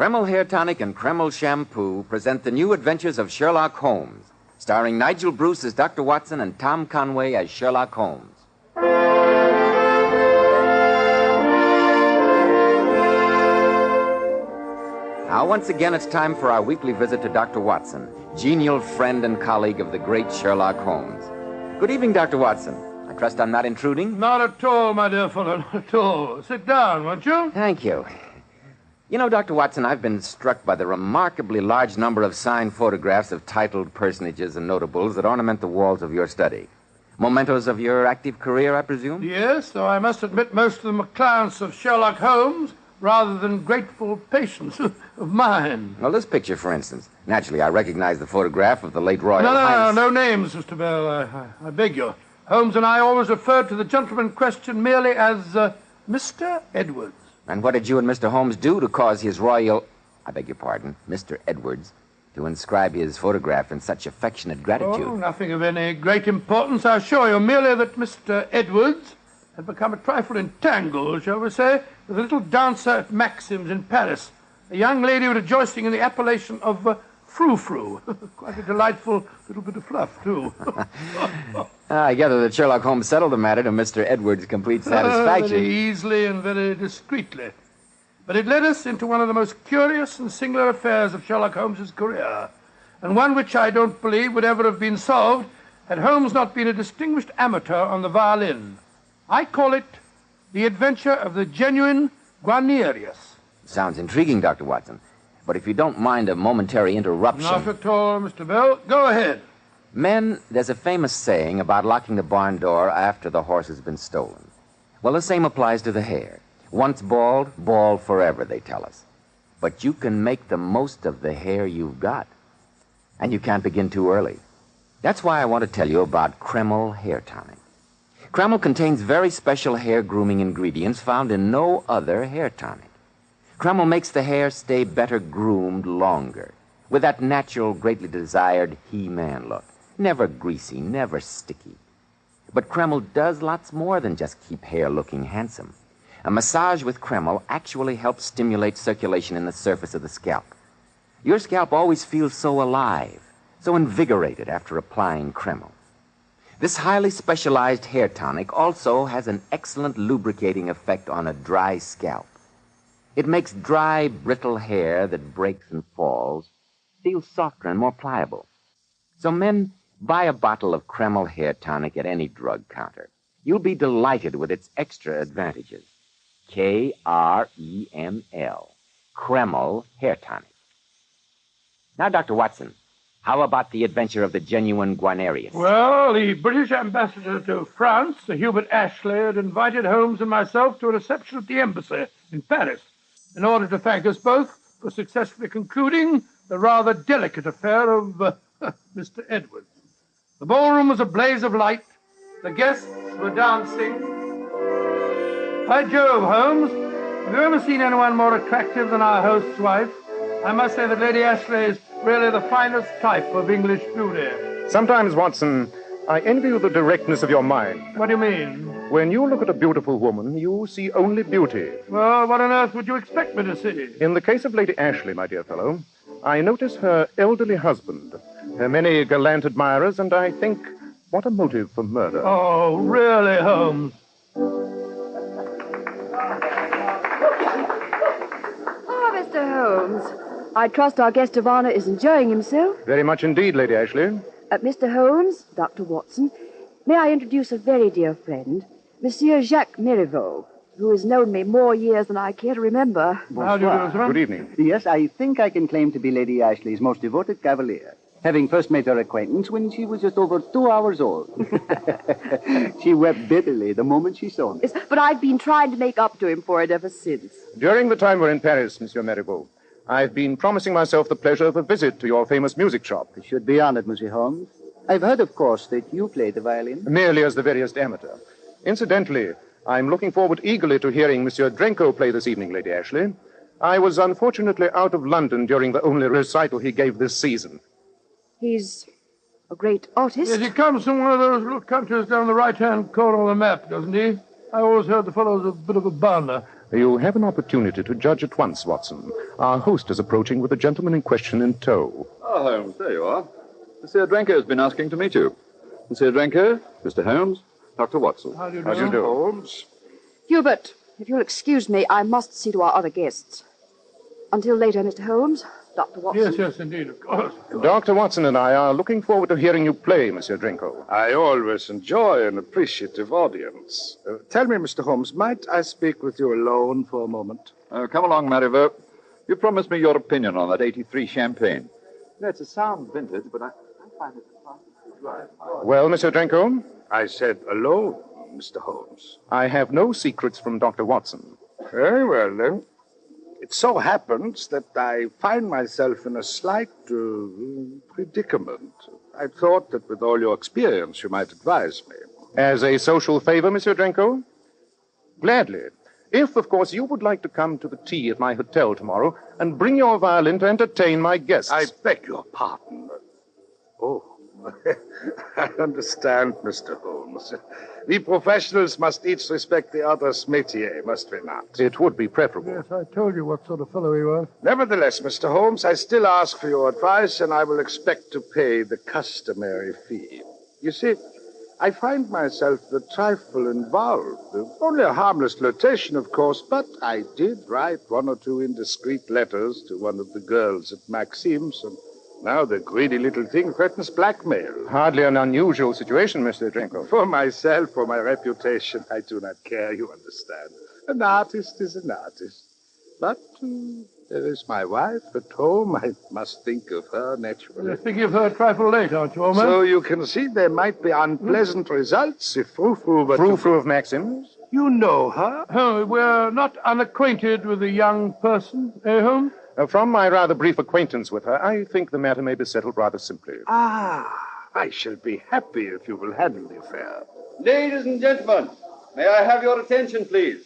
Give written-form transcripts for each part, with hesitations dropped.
Kreml Hair Tonic and Kreml Shampoo present the new adventures of Sherlock Holmes, starring Nigel Bruce as Dr. Watson and Tom Conway as Sherlock Holmes. Now, once again, it's time for our weekly visit to Dr. Watson, genial friend and colleague of the great Sherlock Holmes. Good evening, Dr. Watson. I trust I'm not intruding? Not at all, my dear fellow, not at all. Sit down, won't you? Thank you. You know, Dr. Watson, I've been struck by the remarkably large number of signed photographs of titled personages and notables that ornament the walls of your study. Mementos of your active career, I presume? Yes, though I must admit most of them are clients of Sherlock Holmes rather than grateful patients of mine. Well, this picture, for instance. Naturally, I recognize the photograph of the late Royal Highness. No names, Mr. Bell. I beg you. Holmes and I always referred to the gentleman in question merely as Mr. Edwards. And what did you and Mr. Holmes do to cause his royal, I beg your pardon, Mr. Edwards, to inscribe his photograph in such affectionate gratitude? Oh, nothing of any great importance, I assure you. Merely that Mr. Edwards had become a trifle entangled, shall we say, with a little dancer at Maxim's in Paris, a young lady rejoicing in the appellation of Frou-Frou. Quite a delightful little bit of fluff, too. I gather that Sherlock Holmes settled the matter to Mr. Edwards' complete satisfaction. Very easily and very discreetly. But it led us into one of the most curious and singular affairs of Sherlock Holmes's career, and one which I don't believe would ever have been solved had Holmes not been a distinguished amateur on the violin. I call it The Adventure of the Genuine Guarnerius. Sounds intriguing, Dr. Watson. But if you don't mind a momentary interruption... Not at all, Mr. Bell. Go ahead. Men, there's a famous saying about locking the barn door after the horse has been stolen. Well, the same applies to the hair. Once bald, bald forever, they tell us. But you can make the most of the hair you've got. And you can't begin too early. That's why I want to tell you about Kreml Hair Tonic. Kreml contains very special hair grooming ingredients found in no other hair tonic. Kreml makes the hair stay better groomed longer, with that natural, greatly desired He-Man look. Never greasy, never sticky. But Kreml does lots more than just keep hair looking handsome. A massage with Kreml actually helps stimulate circulation in the surface of the scalp. Your scalp always feels so alive, so invigorated after applying Kreml. This highly specialized hair tonic also has an excellent lubricating effect on a dry scalp. It makes dry, brittle hair that breaks and falls feel softer and more pliable. So men, buy a bottle of Kreml Hair Tonic at any drug counter. You'll be delighted with its extra advantages. Kreml, Kreml Hair Tonic. Now, Dr. Watson, how about the adventure of the genuine Guarnerius? Well, the British ambassador to France, Sir Hubert Ashley, had invited Holmes and myself to a reception at the embassy in Paris in order to thank us both for successfully concluding the rather delicate affair of Mr. Edwards. The ballroom was a blaze of light. The guests were dancing. By Jove, Holmes, have you ever seen anyone more attractive than our host's wife? I must say that Lady Ashley is really the finest type of English beauty. Sometimes, Watson, I envy you the directness of your mind. What do you mean? When you look at a beautiful woman, you see only beauty. Well, what on earth would you expect me to see? In the case of Lady Ashley, my dear fellow, I notice her elderly husband, her many gallant admirers, and I think, what a motive for murder. Oh, really, Holmes? Ah, Mr. Holmes. I trust our guest of honor is enjoying himself. Very much indeed, Lady Ashley. Mr. Holmes, Dr. Watson, may I introduce a very dear friend, Monsieur Jacques Mériveau, who has known me more years than I care to remember. How do you do, sir? Good evening. Yes, I think I can claim to be Lady Ashley's most devoted cavalier, having first made her acquaintance when she was just over 2 hours old. She wept bitterly the moment she saw me. Yes, but I've been trying to make up to him for it ever since. During the time we're in Paris, Monsieur Mériveau, I've been promising myself the pleasure of a visit to your famous music shop. I should be honored, Monsieur Holmes. I've heard, of course, that you play the violin. Merely as the veriest amateur. Incidentally, I'm looking forward eagerly to hearing Monsieur Drenko play this evening, Lady Ashley. I was unfortunately out of London during the only recital he gave this season. He's a great artist. Yes, he comes from one of those little countries down the right-hand corner of the map, doesn't he? I always heard the fellow's a bit of a burner. You have an opportunity to judge at once, Watson. Our host is approaching with the gentleman in question in tow. Oh, Holmes, there you are. Monsieur Drenko has been asking to meet you. Monsieur Drenko, Mr. Holmes, Dr. Watson. How do you do? How do you do? Holmes. Hubert, if you'll excuse me, I must see to our other guests. Until later, Mr. Holmes, Dr. Watson. Yes, indeed, of course. Dr. Watson and I are looking forward to hearing you play, Monsieur Drenko. I always enjoy an appreciative audience. Tell me, Mr. Holmes, might I speak with you alone for a moment? Come along, Marivaux. You promised me your opinion on that 83 champagne. It's a sound vintage, but I find it... Well, Monsieur Drenko? I said alone, Mr. Holmes. I have no secrets from Dr. Watson. Very well, then. It so happens that I find myself in a slight predicament. I thought that with all your experience, you might advise me. As a social favor, Monsieur Drenko? Gladly. If, of course, you would like to come to the tea at my hotel tomorrow and bring your violin to entertain my guests. I beg your pardon. Oh, I understand, Mr. Holmes. We professionals must each respect the other's métier, must we not? It would be preferable. Yes, I told you what sort of fellow he was. Nevertheless, Mr. Holmes, I still ask for your advice, and I will expect to pay the customary fee. You see, I find myself a trifle involved. Only a harmless flirtation, of course, but I did write one or two indiscreet letters to one of the girls at Maxim's, and now the greedy little thing threatens blackmail. Hardly an unusual situation, Mr. Drenko. For myself, for my reputation, I do not care, you understand. An artist is an artist. But there is my wife at home. I must think of her, naturally. You're thinking of her a trifle late, aren't you, old man? So you can see there might be unpleasant results if Frou-Frou were Frou-Frou of Maxim's? You know her? Oh, we're not unacquainted with a young person, eh, Holmes? From my rather brief acquaintance with her, I think the matter may be settled rather simply. Ah, I shall be happy if you will handle the affair. Ladies and gentlemen, may I have your attention, please?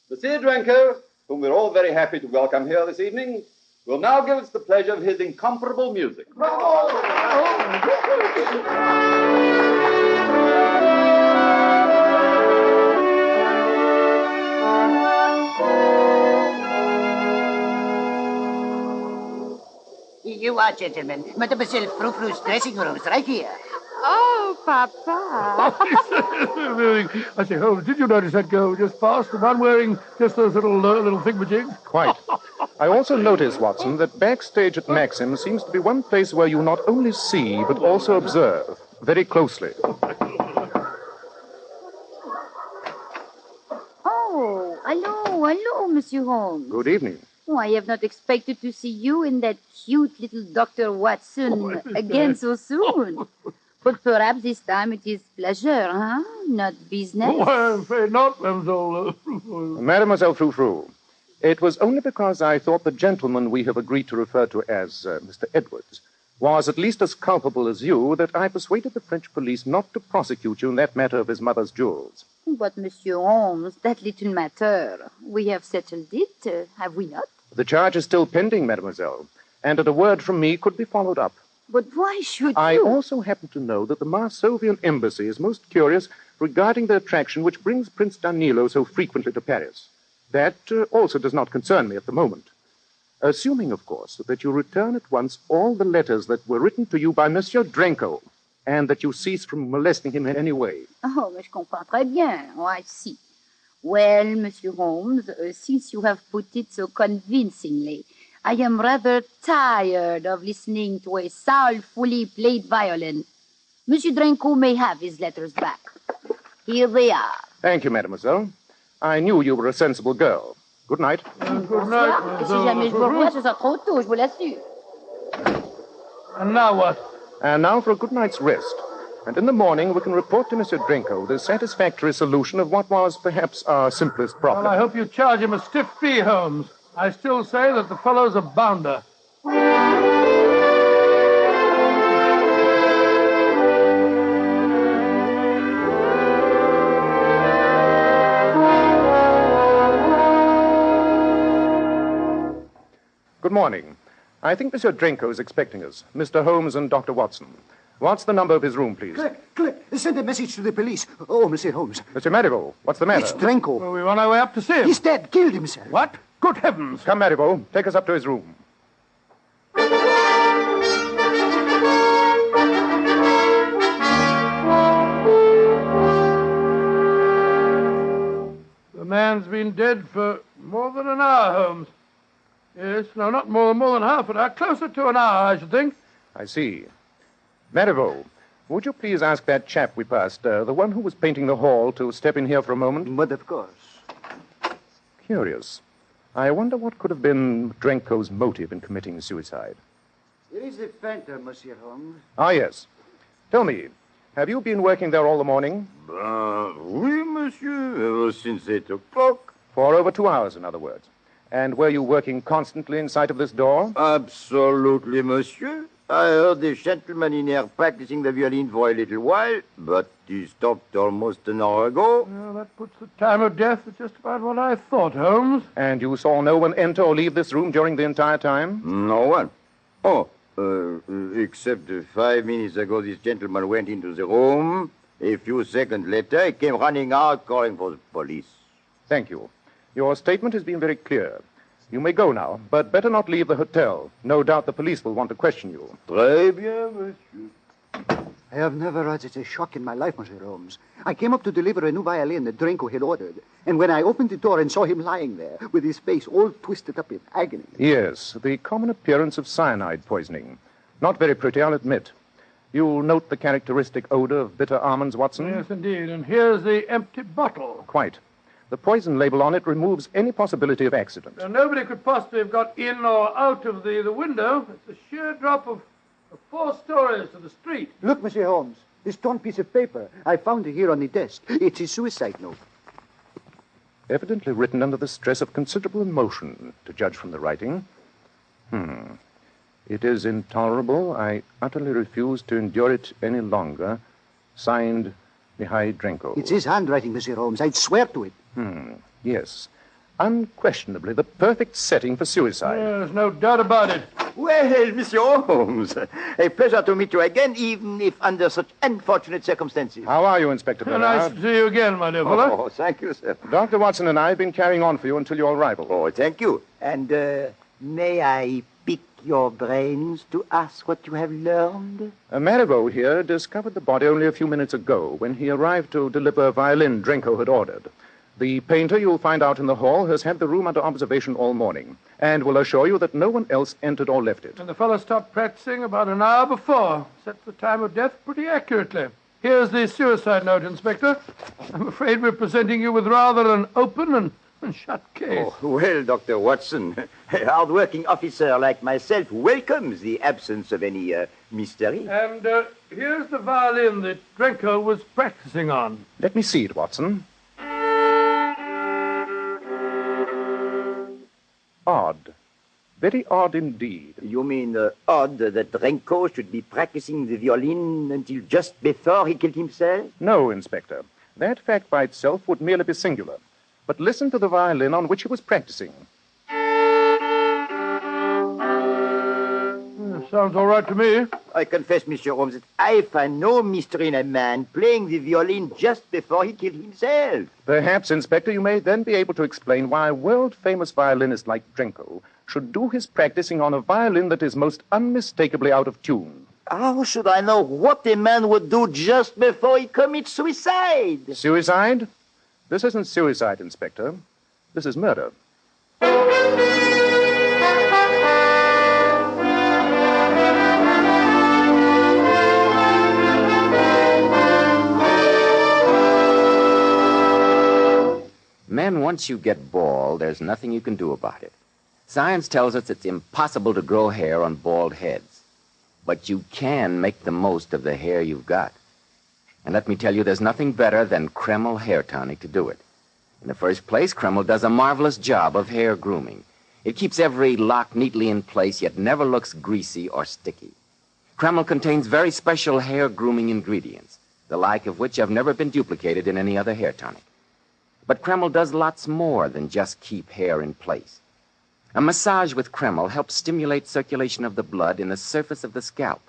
Monsieur Drenko, whom we're all very happy to welcome here this evening, will now give us the pleasure of his incomparable music. Here you are, gentlemen. Mademoiselle Frou-Frou's dressing room is right here. Oh, Papa. I say, Holmes, did you notice that girl just passed? The one wearing just those little thingamajigs? Quite. I also notice, Watson, that backstage at Maxim seems to be one place where you not only see, but also observe very closely. Oh, hello, Monsieur Holmes. Good evening. Oh, I have not expected to see you and that cute little Dr. Watson again so soon. But perhaps this time it is pleasure, huh? Not business. Oh, I'm afraid not, Mademoiselle. Mademoiselle Frou-Frou, it was only because I thought the gentleman we have agreed to refer to as Mr. Edwards was at least as culpable as you that I persuaded the French police not to prosecute you in that matter of his mother's jewels. But, Monsieur Holmes, that little matter, we have settled it, have we not? The charge is still pending, mademoiselle, and at a word from me could be followed up. But why should I you? also happen to know that the Marsovian embassy is most curious regarding the attraction which brings Prince Danilo so frequently to Paris. That also does not concern me at the moment. Assuming, of course, that you return at once all the letters that were written to you by Monsieur Drenko, and that you cease from molesting him in any way. Oh, mais je comprends très bien. Oh, I see. Well, Monsieur Holmes, since you have put it so convincingly, I am rather tired of listening to a soulfully played violin. Monsieur Drenko may have his letters back. Here they are. Thank you, mademoiselle. I knew you were a sensible girl. Good night. Good night, Et si jamais je vous revois, ce sera trop tôt, je vous l'assure. And now what? And now for a good night's rest. And in the morning, we can report to Monsieur Drenko the satisfactory solution of what was perhaps our simplest problem. Well, I hope you charge him a stiff fee, Holmes. I still say that the fellow's a bounder. Good morning. I think Monsieur Drenko is expecting us, Mr. Holmes and Dr. Watson. What's the number of his room, please? Click. Send a message to the police. Oh, Monsieur Holmes. Mr. Marivaux, what's the matter? It's Drenko. Well, we're on our way up to see him. He's dead. Killed himself. What? Good heavens. Come, Marivaux. Take us up to his room. The man's been dead for more than an hour, Holmes. Yes, no, not more than half an hour. Closer to an hour, I should think. I see. Marivaux, would you please ask that chap we passed, the one who was painting the hall, to step in here for a moment? But of course. Curious. I wonder what could have been Drenko's motive in committing suicide. Here is the painter, Monsieur Holmes. Ah, yes. Tell me, have you been working there all the morning? Oui, monsieur, ever since 8 o'clock. For over 2 hours, in other words. And were you working constantly in sight of this door? Absolutely, monsieur. I heard the gentleman in here practicing the violin for a little while, but he stopped almost an hour ago. Well, that puts the time of death at just about what I thought, Holmes. And you saw no one enter or leave this room during the entire time? No one. Oh, except 5 minutes ago, this gentleman went into the room. A few seconds later, he came running out, calling for the police. Thank you. Your statement has been very clear. You may go now, but better not leave the hotel. No doubt the police will want to question you. Très bien, monsieur. I have never had such a shock in my life, Monsieur Holmes. I came up to deliver a new violin that Drenko had ordered, and when I opened the door and saw him lying there, with his face all twisted up in agony. Yes, the common appearance of cyanide poisoning. Not very pretty, I'll admit. You'll note the characteristic odor of bitter almonds, Watson? Yes, indeed. And here's the empty bottle. Quite. The poison label on it removes any possibility of accident. Now, nobody could possibly have got in or out of the window. It's a sheer drop of 4 stories to the street. Look, Monsieur Holmes, this torn piece of paper. I found it here on the desk. It's his suicide note. Evidently written under the stress of considerable emotion, to judge from the writing. It is intolerable. I utterly refuse to endure it any longer. Signed, Mihai Drenko. It's his handwriting, Monsieur Holmes. I'd swear to it. Yes. Unquestionably the perfect setting for suicide. There's no doubt about it. Well, Monsieur Holmes, a pleasure to meet you again, even if under such unfortunate circumstances. How are you, Inspector Bernard? Nice to see you again, my dear fellow. Oh, thank you, sir. Dr. Watson and I have been carrying on for you until your arrival. Oh, thank you. And may I pick your brains to ask what you have learned? Marivaux here discovered the body only a few minutes ago when he arrived to deliver a violin Drenko had ordered. The painter you'll find out in the hall has had the room under observation all morning and will assure you that no one else entered or left it. And the fellow stopped practicing about an hour before. Set the time of death pretty accurately. Here's the suicide note, Inspector. I'm afraid we're presenting you with rather an open and shut case. Oh, well, Dr. Watson, a hard-working officer like myself welcomes the absence of any mystery. And here's the violin that Drenko was practicing on. Let me see it, Watson. Odd. Very odd indeed. You mean odd that Drenko should be practicing the violin until just before he killed himself? No, Inspector. That fact by itself would merely be singular. But listen to the violin on which he was practicing. Sounds all right to me. I confess, Monsieur Holmes, that I find no mystery in a man playing the violin just before he killed himself. Perhaps, Inspector, you may then be able to explain why a world-famous violinist like Drenko should do his practicing on a violin that is most unmistakably out of tune. How should I know what a man would do just before he commits suicide? Suicide? This isn't suicide, Inspector. This is murder. Men, once you get bald, there's nothing you can do about it. Science tells us it's impossible to grow hair on bald heads. But you can make the most of the hair you've got. And let me tell you, there's nothing better than Kreml hair tonic to do it. In the first place, Kreml does a marvelous job of hair grooming. It keeps every lock neatly in place, yet never looks greasy or sticky. Kreml contains very special hair grooming ingredients, the like of which have never been duplicated in any other hair tonic. But Kreml does lots more than just keep hair in place. A massage with Kreml helps stimulate circulation of the blood in the surface of the scalp.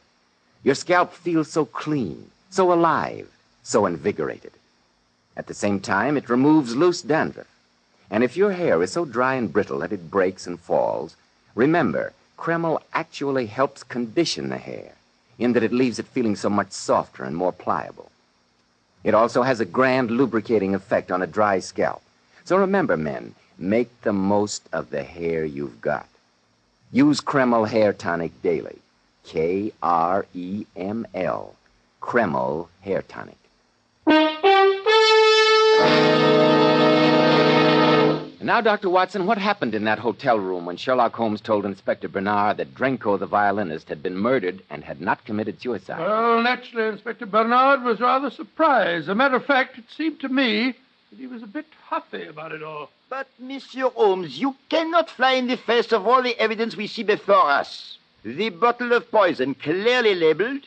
Your scalp feels so clean, so alive, so invigorated. At the same time, it removes loose dandruff. And if your hair is so dry and brittle that it breaks and falls, remember, Kreml actually helps condition the hair, in that it leaves it feeling so much softer and more pliable. It also has a grand lubricating effect on a dry scalp. So remember, men, make the most of the hair you've got. Use Kreml Hair Tonic daily. Kreml. Kreml Hair Tonic. And now, Dr. Watson, what happened in that hotel room when Sherlock Holmes told Inspector Bernard that Drenko, the violinist, had been murdered and had not committed suicide? Well, naturally, Inspector Bernard was rather surprised. As a matter of fact, it seemed to me that he was a bit huffy about it all. But, Monsieur Holmes, you cannot fly in the face of all the evidence we see before us. The bottle of poison clearly labeled,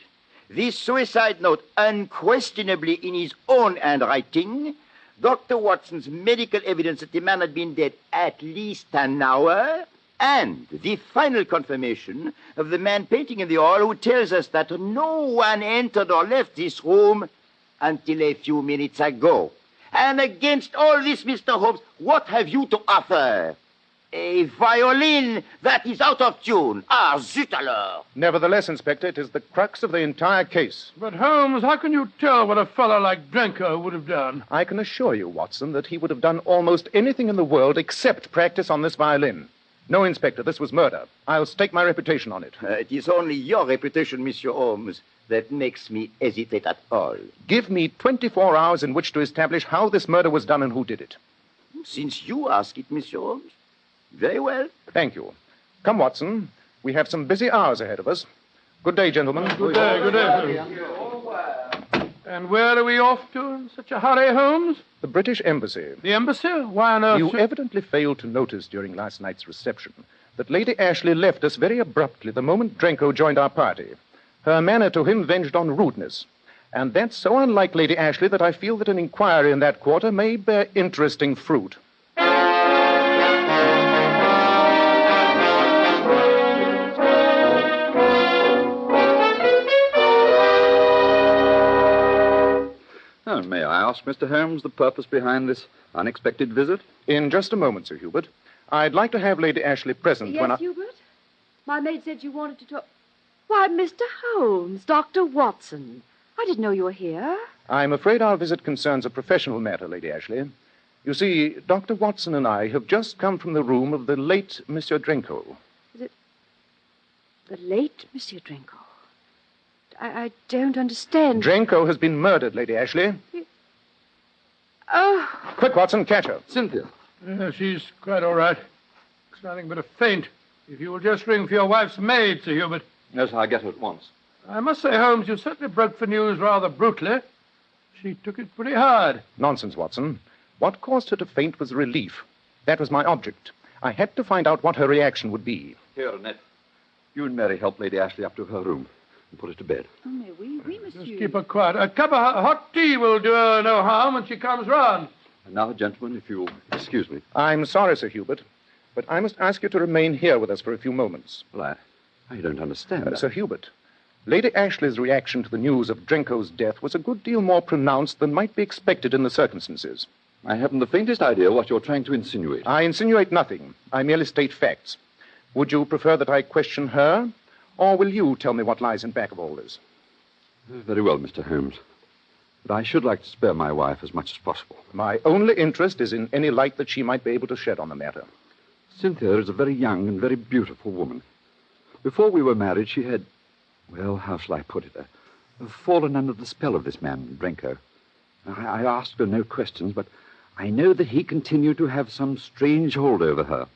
the suicide note unquestionably in his own handwriting, Dr. Watson's medical evidence that the man had been dead at least an hour, and the final confirmation of the man painting in the hall who tells us that no one entered or left this room until a few minutes ago. And against all this, Mr. Holmes, what have you to offer? A violin that is out of tune. Ah, zut alors. Nevertheless, Inspector, it is the crux of the entire case. But, Holmes, how can you tell what a fellow like Drenko would have done? I can assure you, Watson, that he would have done almost anything in the world except practice on this violin. No, Inspector, this was murder. I'll stake my reputation on it. It is only your reputation, Monsieur Holmes, that makes me hesitate at all. Give me 24 hours in which to establish how this murder was done and who did it. Since you ask it, Monsieur Holmes. Very well. Thank you. Come, Watson. We have some busy hours ahead of us. Good day, gentlemen. Good day, good day. And where are we off to in such a hurry, Holmes? The British Embassy. The embassy? Why on earth? You evidently failed to notice during last night's reception that Lady Ashley left us very abruptly the moment Drenko joined our party. Her manner to him verged on rudeness. And that's so unlike Lady Ashley that I feel that an inquiry in that quarter may bear interesting fruit. May I ask, Mr. Holmes, the purpose behind this unexpected visit? In just a moment, Sir Hubert. I'd like to have Lady Ashley present when I... Yes, Hubert? My maid said you wanted to talk... Why, Mr. Holmes, Dr. Watson. I didn't know you were here. I'm afraid our visit concerns a professional matter, Lady Ashley. You see, Dr. Watson and I have just come from the room of the late Monsieur Drenko. Is it... the late Monsieur Drenko? I don't understand. Drenko has been murdered, Lady Ashley. Oh. Quick, Watson, catch her. Cynthia. She's quite all right. It's nothing but a faint. If you will just ring for your wife's maid, Sir Hubert. Yes, I'll get her at once. I must say, Holmes, you certainly broke the news rather brutally. She took it pretty hard. Nonsense, Watson. What caused her to faint was relief. That was my object. I had to find out what her reaction would be. Here, Annette. You and Mary help Lady Ashley up to her room and put her to bed. Oh, mais oui, monsieur. Just keep her quiet. A cup of hot tea will do her no harm when she comes round. And now, gentlemen, if you'll excuse me. I'm sorry, Sir Hubert, but I must ask you to remain here with us for a few moments. Well, I don't understand. Sir Hubert, Lady Ashley's reaction to the news of Drenko's death was a good deal more pronounced than might be expected in the circumstances. I haven't the faintest idea what you're trying to insinuate. I insinuate nothing. I merely state facts. Would you prefer that I question her, or will you tell me what lies in back of all this? Very well, Mr. Holmes. But I should like to spare my wife as much as possible. My only interest is in any light that she might be able to shed on the matter. Cynthia is a very young and very beautiful woman. Before we were married, she had, well, how shall I put it, fallen under the spell of this man, Drenko. I asked her no questions, but I know that he continued to have some strange hold over her.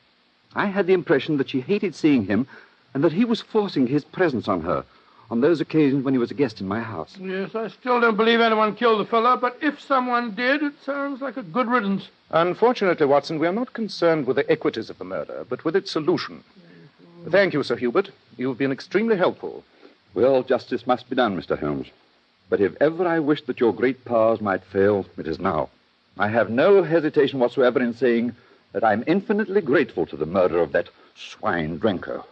I had the impression that she hated seeing him and that he was forcing his presence on her on those occasions when he was a guest in my house. Yes, I still don't believe anyone killed the fellow, but if someone did, it sounds like a good riddance. Unfortunately, Watson, we are not concerned with the equities of the murder, but with its solution. Thank you, Sir Hubert. You've been extremely helpful. Well, justice must be done, Mr. Holmes. But if ever I wished that your great powers might fail, it is now. I have no hesitation whatsoever in saying that I'm infinitely grateful to the murder of that swine Drenko.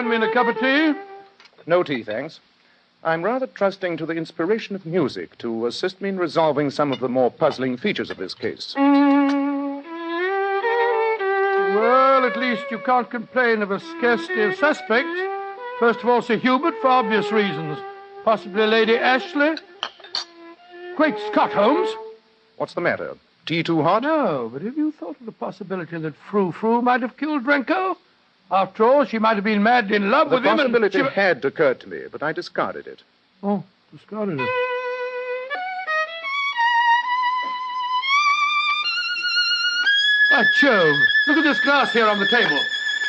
join me in a cup of tea? No tea, thanks. I'm rather trusting to the inspiration of music to assist me in resolving some of the more puzzling features of this case. Well, at least you can't complain of a scarcity of suspects. First of all, Sir Hubert, for obvious reasons. Possibly Lady Ashley. Great Scott, Holmes. What's the matter? Tea too hot? No, but have you thought of the possibility that Frou-Frou might have killed Drenko? After all, she might have been madly in love with him. The possibility had occurred to me, but I discarded it. Oh, discarded it. By Jove, look at this glass here on the table.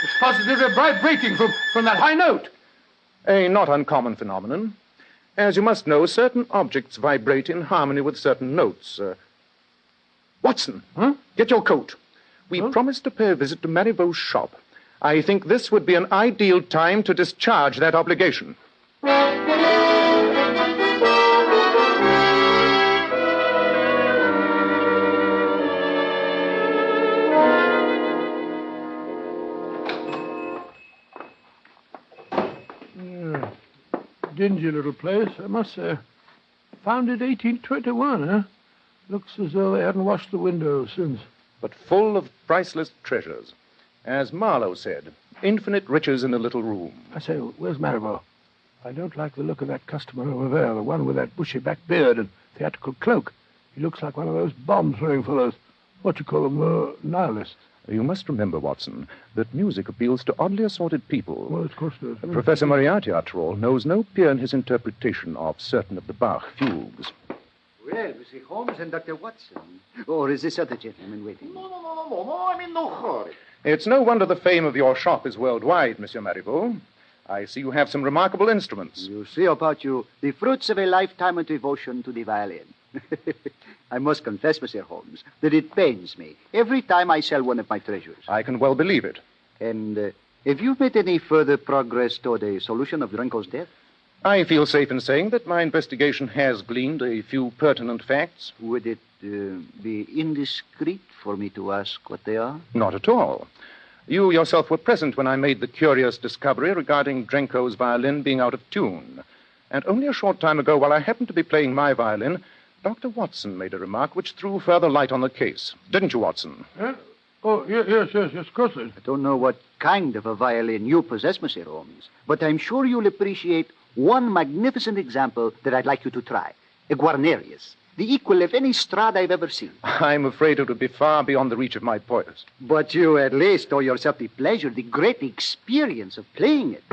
It's positively vibrating from that high note. A not uncommon phenomenon. As you must know, certain objects vibrate in harmony with certain notes. Watson, get your coat. We promised to pay a visit to Marivaux's shop. I think this would be an ideal time to discharge that obligation. Dingy little place, I must say. Founded 1821, huh? Looks as though they hadn't washed the windows since. But full of priceless treasures. As Marlowe said, infinite riches in a little room. I say, where's Marivaux? I don't like the look of that customer over there, the one with that bushy back beard and theatrical cloak. He looks like one of those bomb-throwing fellows. What you call them, nihilists. You must remember, Watson, that music appeals to oddly assorted people. Well, of course it does. Professor Moriarty, after all, knows no peer in his interpretation of certain of the Bach fugues. Well, Monsieur Holmes and Dr. Watson. Or is this other gentleman waiting? No, I'm in no hurry. It's no wonder the fame of your shop is worldwide, Monsieur Marivaux. I see you have some remarkable instruments. You see about you the fruits of a lifetime of devotion to the violin. I must confess, Monsieur Holmes, that it pains me every time I sell one of my treasures. I can well believe it. And have you made any further progress toward a solution of Drenko's death? I feel safe in saying that my investigation has gleaned a few pertinent facts. Would it be indiscreet for me to ask what they are? Not at all. You yourself were present when I made the curious discovery regarding Drenko's violin being out of tune. And only a short time ago, while I happened to be playing my violin, Dr. Watson made a remark which threw further light on the case. Didn't you, Watson? Oh, yes, of course. I don't know what kind of a violin you possess, Monsieur Holmes, but I'm sure you'll appreciate one magnificent example that I'd like you to try. A Guarnerius, the equal of any Strad I've ever seen. I'm afraid it would be far beyond the reach of my poise. But you at least owe yourself the pleasure, the great experience of playing it.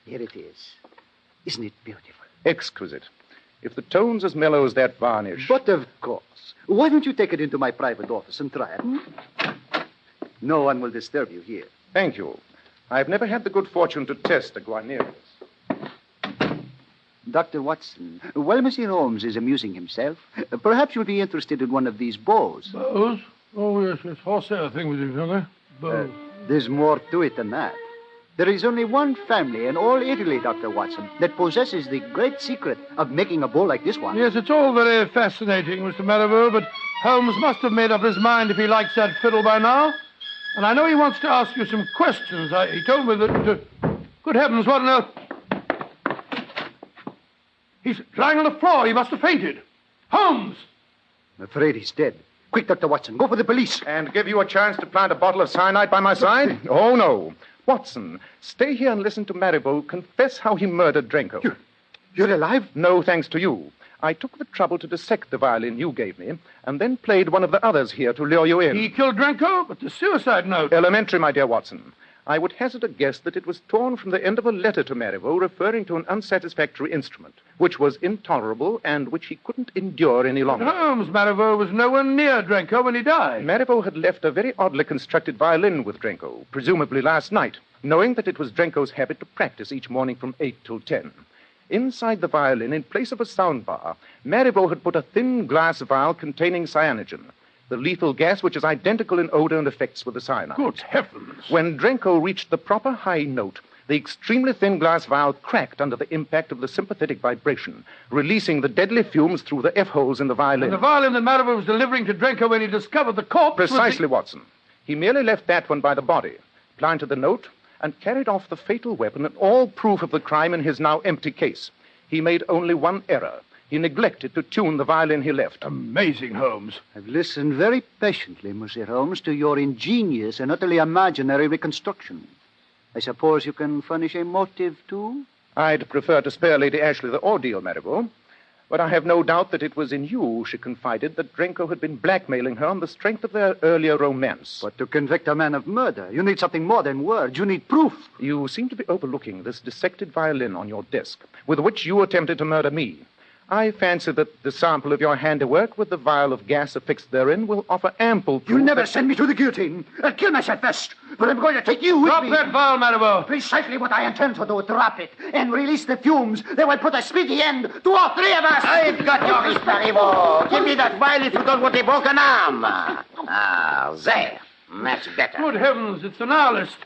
Here it is. Isn't it beautiful? Exquisite. If the tone's as mellow as that varnish... But of course. Why don't you take it into my private office and try it? No one will disturb you here. Thank you. I've never had the good fortune to test a Guarnerius. Dr. Watson, while Monsieur Holmes is amusing himself, perhaps you'll be interested in one of these bows. Bows? Oh, yes, horsehair thing with you, don't they? Bows. There's more to it than that. There is only one family in all Italy, Dr. Watson, that possesses the great secret of making a bow like this one. Yes, it's all very fascinating, Mr. Marivaux, but Holmes must have made up his mind if he likes that fiddle by now. And I know he wants to ask you some questions. He told me that... good heavens, what on earth... He's lying on the floor. He must have fainted. Holmes! I'm afraid he's dead. Quick, Dr. Watson, go for the police. And give you a chance to plant a bottle of cyanide by my side? Oh, no. Watson, stay here and listen to Marivaux confess how he murdered Drenko. You're alive? No, thanks to you. I took the trouble to dissect the violin you gave me, and then played one of the others here to lure you in. He killed Drenko, but the suicide note... Elementary, my dear Watson. I would hazard a guess that it was torn from the end of a letter to Marivaux referring to an unsatisfactory instrument, which was intolerable and which he couldn't endure any longer. Holmes, Marivaux was nowhere near Drenko when he died. Marivaux had left a very oddly constructed violin with Drenko, presumably last night, knowing that it was Drenko's habit to practice each morning from 8 till 10. Inside the violin, in place of a sound bar, Marivaux had put a thin glass vial containing cyanogen, the lethal gas which is identical in odor and effects with the cyanide. Good heavens! When Drenko reached the proper high note, the extremely thin glass vial cracked under the impact of the sympathetic vibration, releasing the deadly fumes through the F-holes in the violin. And the violin that Marivaux was delivering to Drenko when he discovered the corpse... Precisely, Watson. He merely left that one by the body, planted the note, and carried off the fatal weapon and all proof of the crime in his now empty case. He made only one error. He neglected to tune the violin he left. Amazing, Holmes. I've listened very patiently, Monsieur Holmes, to your ingenious and utterly imaginary reconstruction. I suppose you can furnish a motive, too? I'd prefer to spare Lady Ashley the ordeal, Marivaux. But I have no doubt that it was in you, she confided, that Drenko had been blackmailing her on the strength of their earlier romance. But to convict a man of murder, you need something more than words. You need proof. You seem to be overlooking this dissected violin on your desk, with which you attempted to murder me. I fancy that the sample of your handiwork with the vial of gas affixed therein will offer ample proof. You'll never send me to the guillotine. I'll kill myself first, but I'm going to take you with Drop me. that vial, Marivaux. Precisely what I intend to do. Drop it and release the fumes. They will put a speedy end to all three of us. I've got your wrist, Marivaux. Give me that vial if you don't want a broken arm. There. That's better. Good heavens, it's an hourlist.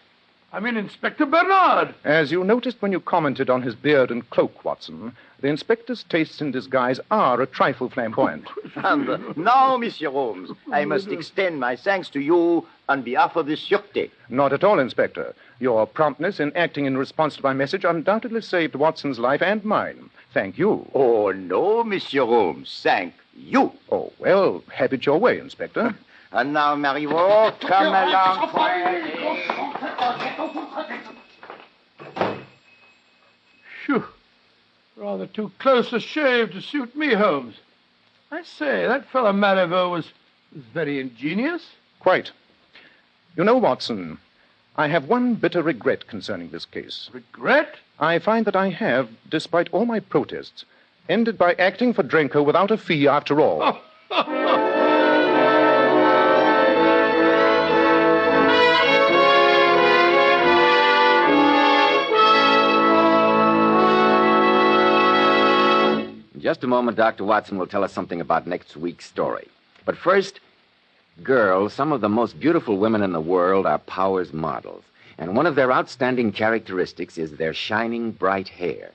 I mean, Inspector Bernard. As you noticed when you commented on his beard and cloak, Watson, the inspector's tastes in disguise are a trifle flamboyant. And now, Monsieur Holmes, I must extend my thanks to you on behalf of the Sûreté. Not at all, Inspector. Your promptness in acting in response to my message undoubtedly saved Watson's life and mine. Thank you. Oh, no, Monsieur Holmes. Thank you. Oh, well, have it your way, Inspector. And now, Marivaux, come along. Phew. Rather too close a shave to suit me, Holmes. I say, that fellow Marivaux was very ingenious. Quite. You know, Watson, I have one bitter regret concerning this case. Regret? I find that I have, despite all my protests, ended by acting for Drenko without a fee after all. In just a moment, Dr. Watson will tell us something about next week's story. But first, girls, some of the most beautiful women in the world are Powers models. And one of their outstanding characteristics is their shining, bright hair.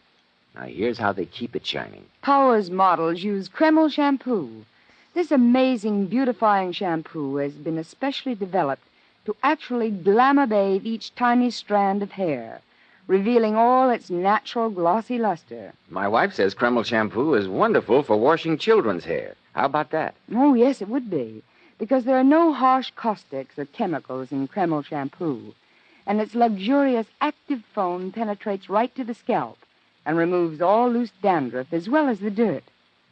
Now, here's how they keep it shining. Powers models use Kreml shampoo. This amazing beautifying shampoo has been especially developed to actually glamour bathe each tiny strand of hair, revealing all its natural glossy luster. My wife says Kreml shampoo is wonderful for washing children's hair. How about that? Oh, yes, it would be, because there are no harsh caustics or chemicals in Kreml shampoo, and its luxurious active foam penetrates right to the scalp and removes all loose dandruff as well as the dirt.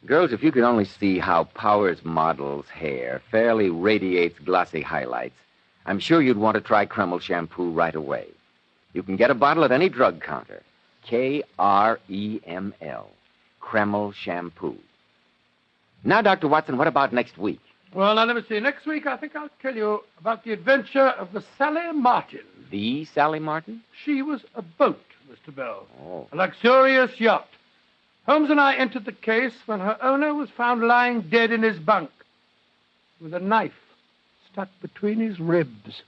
Girls, if you could only see how Powers model's hair fairly radiates glossy highlights, I'm sure you'd want to try Kreml shampoo right away. You can get a bottle at any drug counter. Kreml. Kreml shampoo. Now, Dr. Watson, what about next week? Well, now, let me see. Next week, I think I'll tell you about the adventure of the Sally Martin. The Sally Martin? She was a boat, Mr. Bell. Oh. A luxurious yacht. Holmes and I entered the case when her owner was found lying dead in his bunk with a knife stuck between his ribs.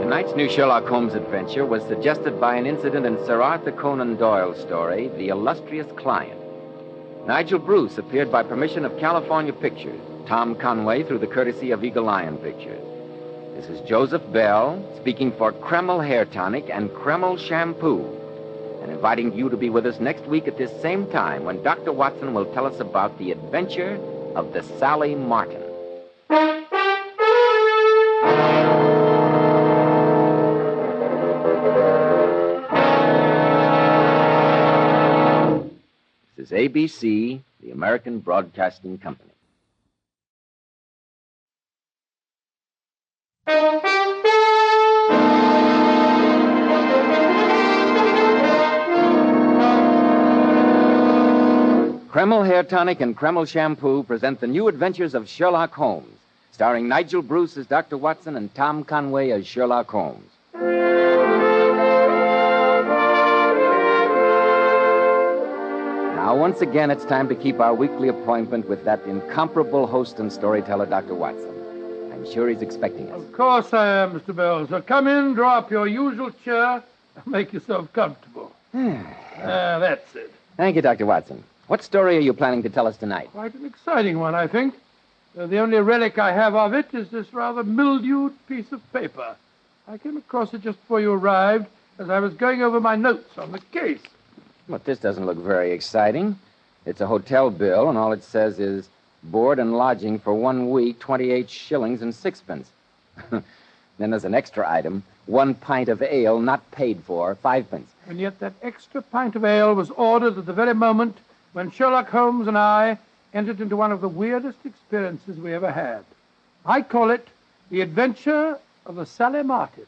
Tonight's new Sherlock Holmes adventure was suggested by an incident in Sir Arthur Conan Doyle's story, The Illustrious Client. Nigel Bruce appeared by permission of California Pictures, Tom Conway through the courtesy of Eagle Lion Pictures. This is Joseph Bell speaking for Kreml Hair Tonic and Kreml Shampoo, and inviting you to be with us next week at this same time when Dr. Watson will tell us about the adventure of the Sally Martin. This is ABC, the American Broadcasting Company. Kreml Hair Tonic and Kreml Shampoo present the new adventures of Sherlock Holmes, starring Nigel Bruce as Dr. Watson and Tom Conway as Sherlock Holmes. Now, once again, it's time to keep our weekly appointment with that incomparable host and storyteller, Dr. Watson. I'm sure he's expecting us. Of course I am, Mr. Bell. So come in, draw up your usual chair, and make yourself comfortable. That's it. Thank you, Dr. Watson. What story are you planning to tell us tonight? Quite an exciting one, I think. The only relic I have of it is this rather mildewed piece of paper. I came across it just before you arrived as I was going over my notes on the case. But this doesn't look very exciting. It's a hotel bill, and all it says is board and lodging for 1 week, 28 shillings and sixpence. Then there's an extra item, 1 pint of ale not paid for, 5 pence. And yet that extra pint of ale was ordered at the very moment when Sherlock Holmes and I entered into one of the weirdest experiences we ever had. I call it the adventure of the Sally Martin.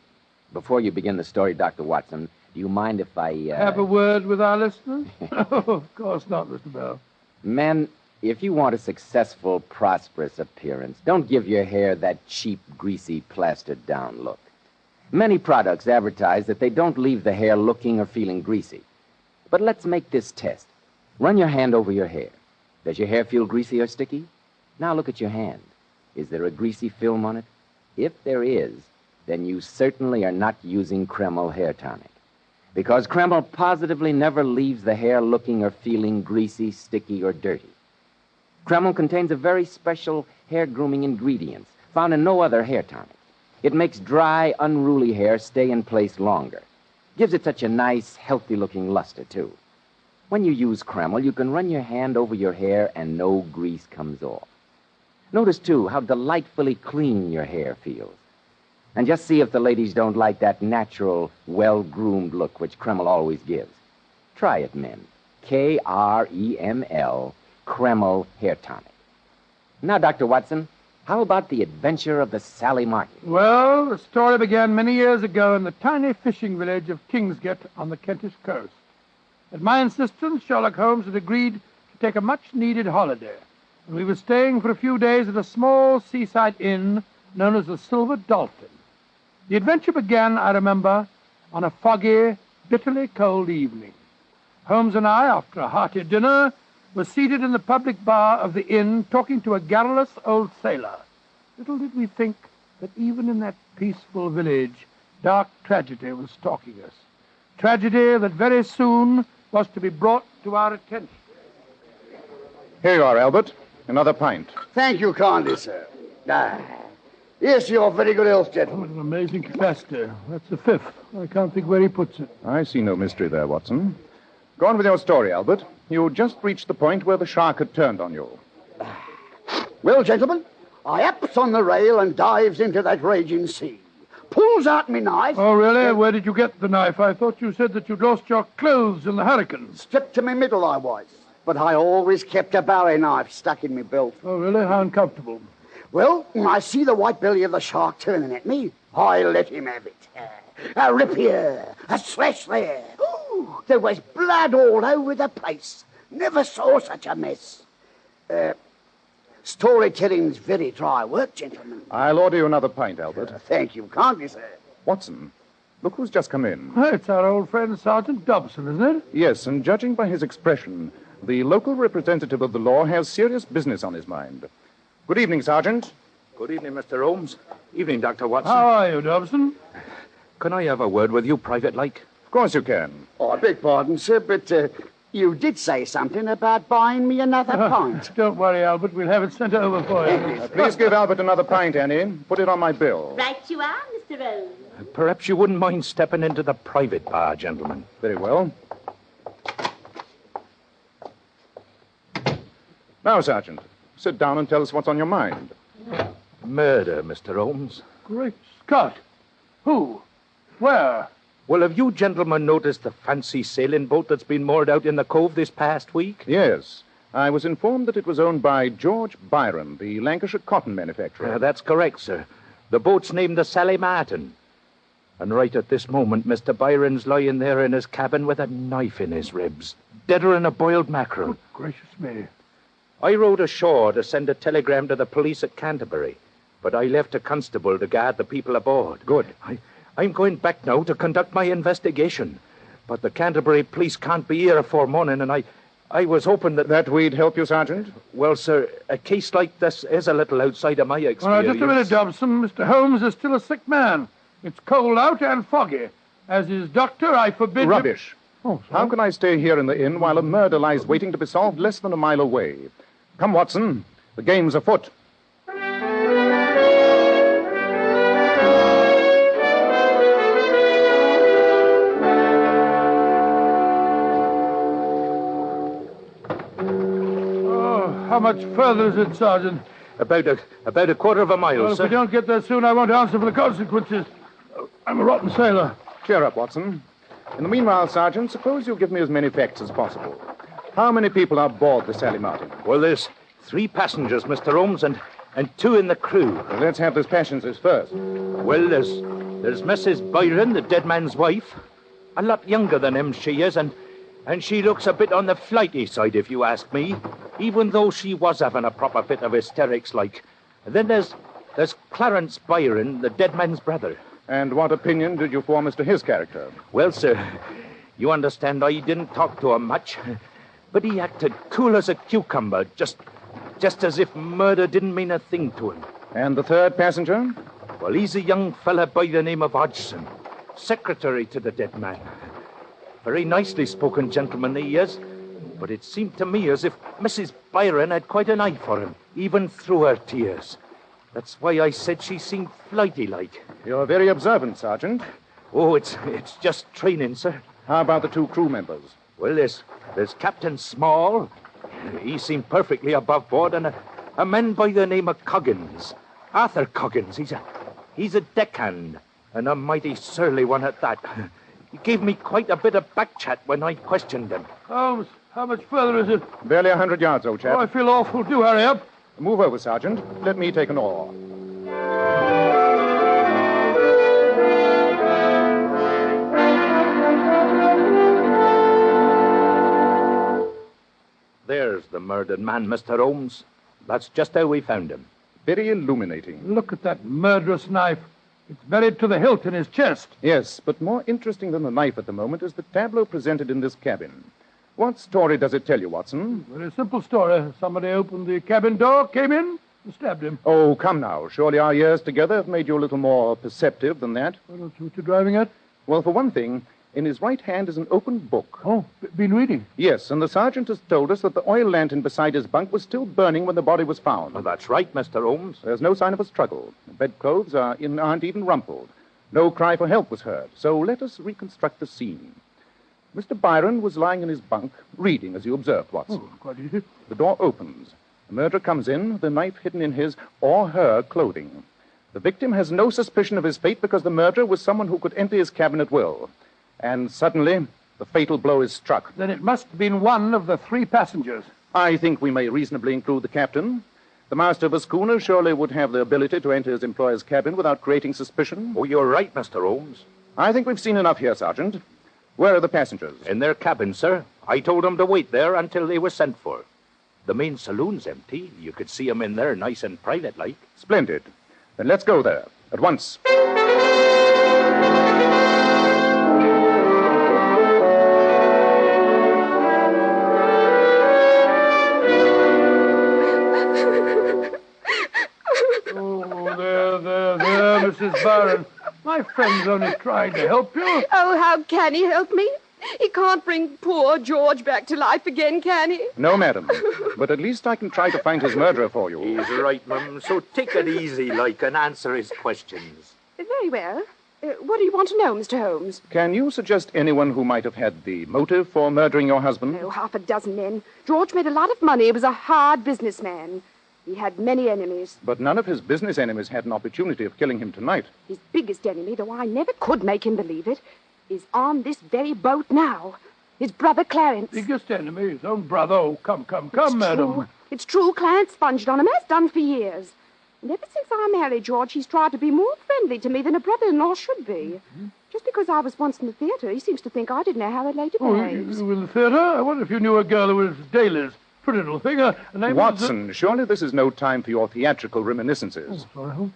Before you begin the story, Dr. Watson, do you mind if I... Have a word with our listeners? Oh, of course not, Mr. Bell. Men, if you want a successful, prosperous appearance, don't give your hair that cheap, greasy, plastered-down look. Many products advertise that they don't leave the hair looking or feeling greasy. But let's make this test. Run your hand over your hair. Does your hair feel greasy or sticky? Now look at your hand. Is there a greasy film on it? If there is, then you certainly are not using Kreml hair tonic. Because Kreml positively never leaves the hair looking or feeling greasy, sticky, or dirty. Kreml contains a very special hair grooming ingredient found in no other hair tonic. It makes dry, unruly hair stay in place longer. Gives it such a nice, healthy-looking luster, too. When you use Kreml, you can run your hand over your hair and no grease comes off. Notice, too, how delightfully clean your hair feels. And just see if the ladies don't like that natural, well-groomed look which Kreml always gives. Try it, men. Kreml, Kreml Hair Tonic. Now, Dr. Watson, how about the adventure of the Sally Martin? Well, the story began many years ago in the tiny fishing village of Kingsgate on the Kentish coast. At my insistence, Sherlock Holmes had agreed to take a much-needed holiday, and we were staying for a few days at a small seaside inn known as the Silver Dolphin. The adventure began, I remember, on a foggy, bitterly cold evening. Holmes and I, after a hearty dinner, were seated in the public bar of the inn talking to a garrulous old sailor. Little did we think that even in that peaceful village, dark tragedy was stalking us. Tragedy that very soon was to be brought to our attention. Here you are, Albert. Another pint. Thank you kindly, sir. Here's your very good health, gentlemen. What an amazing capacity. That's the fifth. I can't think where he puts it. I see no mystery there, Watson. Go on with your story, Albert. You just reached the point where the shark had turned on you. Well, gentlemen, I ups on the rail and dives into that raging sea. Pulls out me knife. Oh, really? Where did you get the knife? I thought you said that you'd lost your clothes in the hurricane. Stripped to me middle I was. But I always kept a Bowie knife stuck in me belt. Oh, really? How uncomfortable. Well, when I see the white belly of the shark turning at me, I let him have it. A rip here, a slash there. Ooh, there was blood all over the place. Never saw such a mess. Storytelling's very dry work, gentlemen. I'll order you another pint, Albert. Thank you kindly, sir. Watson, look who's just come in. Oh, it's our old friend Sergeant Dobson, isn't it? Yes, and judging by his expression, the local representative of the law has serious business on his mind. Good evening, Sergeant. Good evening, Mr. Holmes. Evening, Dr. Watson. How are you, Dobson? Can I have a word with you, private-like? Of course you can. Oh, I beg pardon, sir, but you did say something about buying me another pint. Don't worry, Albert. We'll have it sent over for you. Please give Albert another pint, Annie. Put it on my bill. Right you are, Mr. Holmes. Perhaps you wouldn't mind stepping into the private bar, gentlemen. Very well. Now, Sergeant, sit down and tell us what's on your mind. Murder, Mr. Holmes. Great Scott. Who? Where? Well, have you gentlemen noticed the fancy sailing boat that's been moored out in the cove this past week? Yes. I was informed that it was owned by George Byron, the Lancashire cotton manufacturer. That's correct, sir. The boat's named the Sally Martin. And right at this moment, Mr. Byron's lying there in his cabin with a knife in his ribs, deader than a boiled mackerel. Good gracious me. I rowed ashore to send a telegram to the police at Canterbury, but I left a constable to guard the people aboard. Good. I'm going back now to conduct my investigation, but the Canterbury police can't be here afore morning, and I was hoping that... That we'd help you, Sergeant? Well, sir, a case like this is a little outside of my experience. Well, just a minute, Dobson. Mr. Holmes is still a sick man. It's cold out and foggy. As his doctor, I forbid... Rubbish. Oh, How can I stay here in the inn while a murder lies waiting to be solved less than a mile away? Come, Watson. The game's afoot. How much further is it, Sergeant? About a quarter of a mile, Well, sir. if we don't get there soon, I won't answer for the consequences. I'm a rotten sailor. Cheer up, Watson. In the meanwhile, Sergeant, suppose you give me as many facts as possible. How many people are aboard the Sally Martin? Well, there's 3 passengers, Mr. Holmes, and 2 in the crew. Well, let's have those passengers first. Well, there's Mrs. Byron, the dead man's wife. A lot younger than him, she is, and she looks a bit on the flighty side, if you ask me, even though she was having a proper fit of hysterics, like. And then there's Clarence Byron, the dead man's brother. And what opinion did you form as to his character? Well, sir, you understand I didn't talk to him much, but he acted cool as a cucumber, just as if murder didn't mean a thing to him. And the third passenger? Well, he's a young fella by the name of Hodgson, secretary to the dead man. Very nicely spoken gentleman he is, but it seemed to me as if Mrs. Byron had quite an eye for him, even through her tears. That's why I said she seemed flighty-like. You're very observant, Sergeant. Oh, it's just training, sir. How about the 2 crew members? Well, there's Captain Small. He seemed perfectly above board, and a man by the name of Coggins. Arthur Coggins. He's a deckhand, and a mighty surly one at that. He gave me quite a bit of back chat when I questioned him. Holmes, how much further is it? Barely 100 yards, old chap. Oh, I feel awful. Do hurry up. Move over, Sergeant. Let me take an oar. There's the murdered man, Mr. Holmes. That's just how we found him. Very illuminating. Look at that murderous knife. It's buried to the hilt in his chest. Yes, but more interesting than the knife at the moment is the tableau presented in this cabin. What story does it tell you, Watson? Very simple story. Somebody opened the cabin door, came in, and stabbed him. Oh, come now. Surely our years together have made you a little more perceptive than that. I don't see what you're driving at. Well, for one thing, in his right hand is an open book. Oh, been reading? Yes, and the sergeant has told us that the oil lantern beside his bunk was still burning when the body was found. Well, that's right, Mr. Holmes. There's no sign of a struggle. The bedclothes aren't even rumpled. No cry for help was heard. So let us reconstruct the scene. Mr. Byron was lying in his bunk, reading, as you observed, Watson. Oh, quite easy. The door opens. The murderer comes in, the knife hidden in his or her clothing. The victim has no suspicion of his fate because the murderer was someone who could enter his cabin at will. And suddenly, the fatal blow is struck. Then it must have been one of the 3 passengers. I think we may reasonably include the captain. The master of a schooner surely would have the ability to enter his employer's cabin without creating suspicion. Oh, you're right, Mr. Holmes. I think we've seen enough here, Sergeant. Where are the passengers? In their cabin, sir. I told them to wait there until they were sent for. The main saloon's empty. You could see 'em in there nice and private-like. Splendid. Then let's go there, at once. There, Mrs. Byron. My friend's only trying to help you. Oh, how can he help me? He can't bring poor George back to life again, can he? No, madam. But at least I can try to find his murderer for you. He's right, Mum. So take it easy, like, and answer his questions. Very well. What do you want to know, Mr. Holmes? Can you suggest anyone who might have had the motive for murdering your husband? Oh, 6 men. George made a lot of money. He was a hard businessman. He had many enemies. But none of his business enemies had an opportunity of killing him tonight. His biggest enemy, though I never could make him believe it, is on this very boat now. His brother Clarence. Biggest enemy, his own brother. Oh, come, madam. True. It's true. Clarence sponged on him, has done for years. And ever since I married George, he's tried to be more friendly to me than a brother-in-law should be. Mm-hmm. Just because I was once in the theatre, he seems to think I didn't know how that lady behaves. You were in the theatre? I wonder if you knew a girl who was Daly's. Pretty little thing. Watson, surely this is no time for your theatrical reminiscences. Oh, sorry.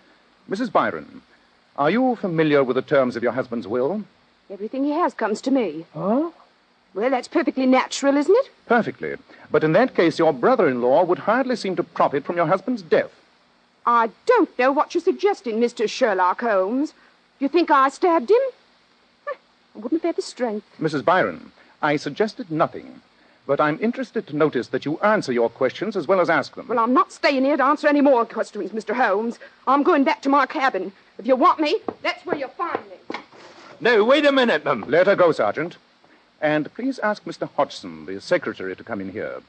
Mrs. Byron, are you familiar with the terms of your husband's will? Everything he has comes to me. Huh? Well, that's perfectly natural, isn't it? Perfectly. But in that case, your brother-in-law would hardly seem to profit from your husband's death. I don't know what you're suggesting, Mr. Sherlock Holmes. Do you think I stabbed him? I wouldn't have had the strength. Mrs. Byron, I suggested nothing. But I'm interested to notice that you answer your questions as well as ask them. Well, I'm not staying here to answer any more questions, Mr. Holmes. I'm going back to my cabin. If you want me, that's where you'll find me. No, wait a minute, ma'am. Let her go, Sergeant. And please ask Mr. Hodgson, the secretary, to come in here.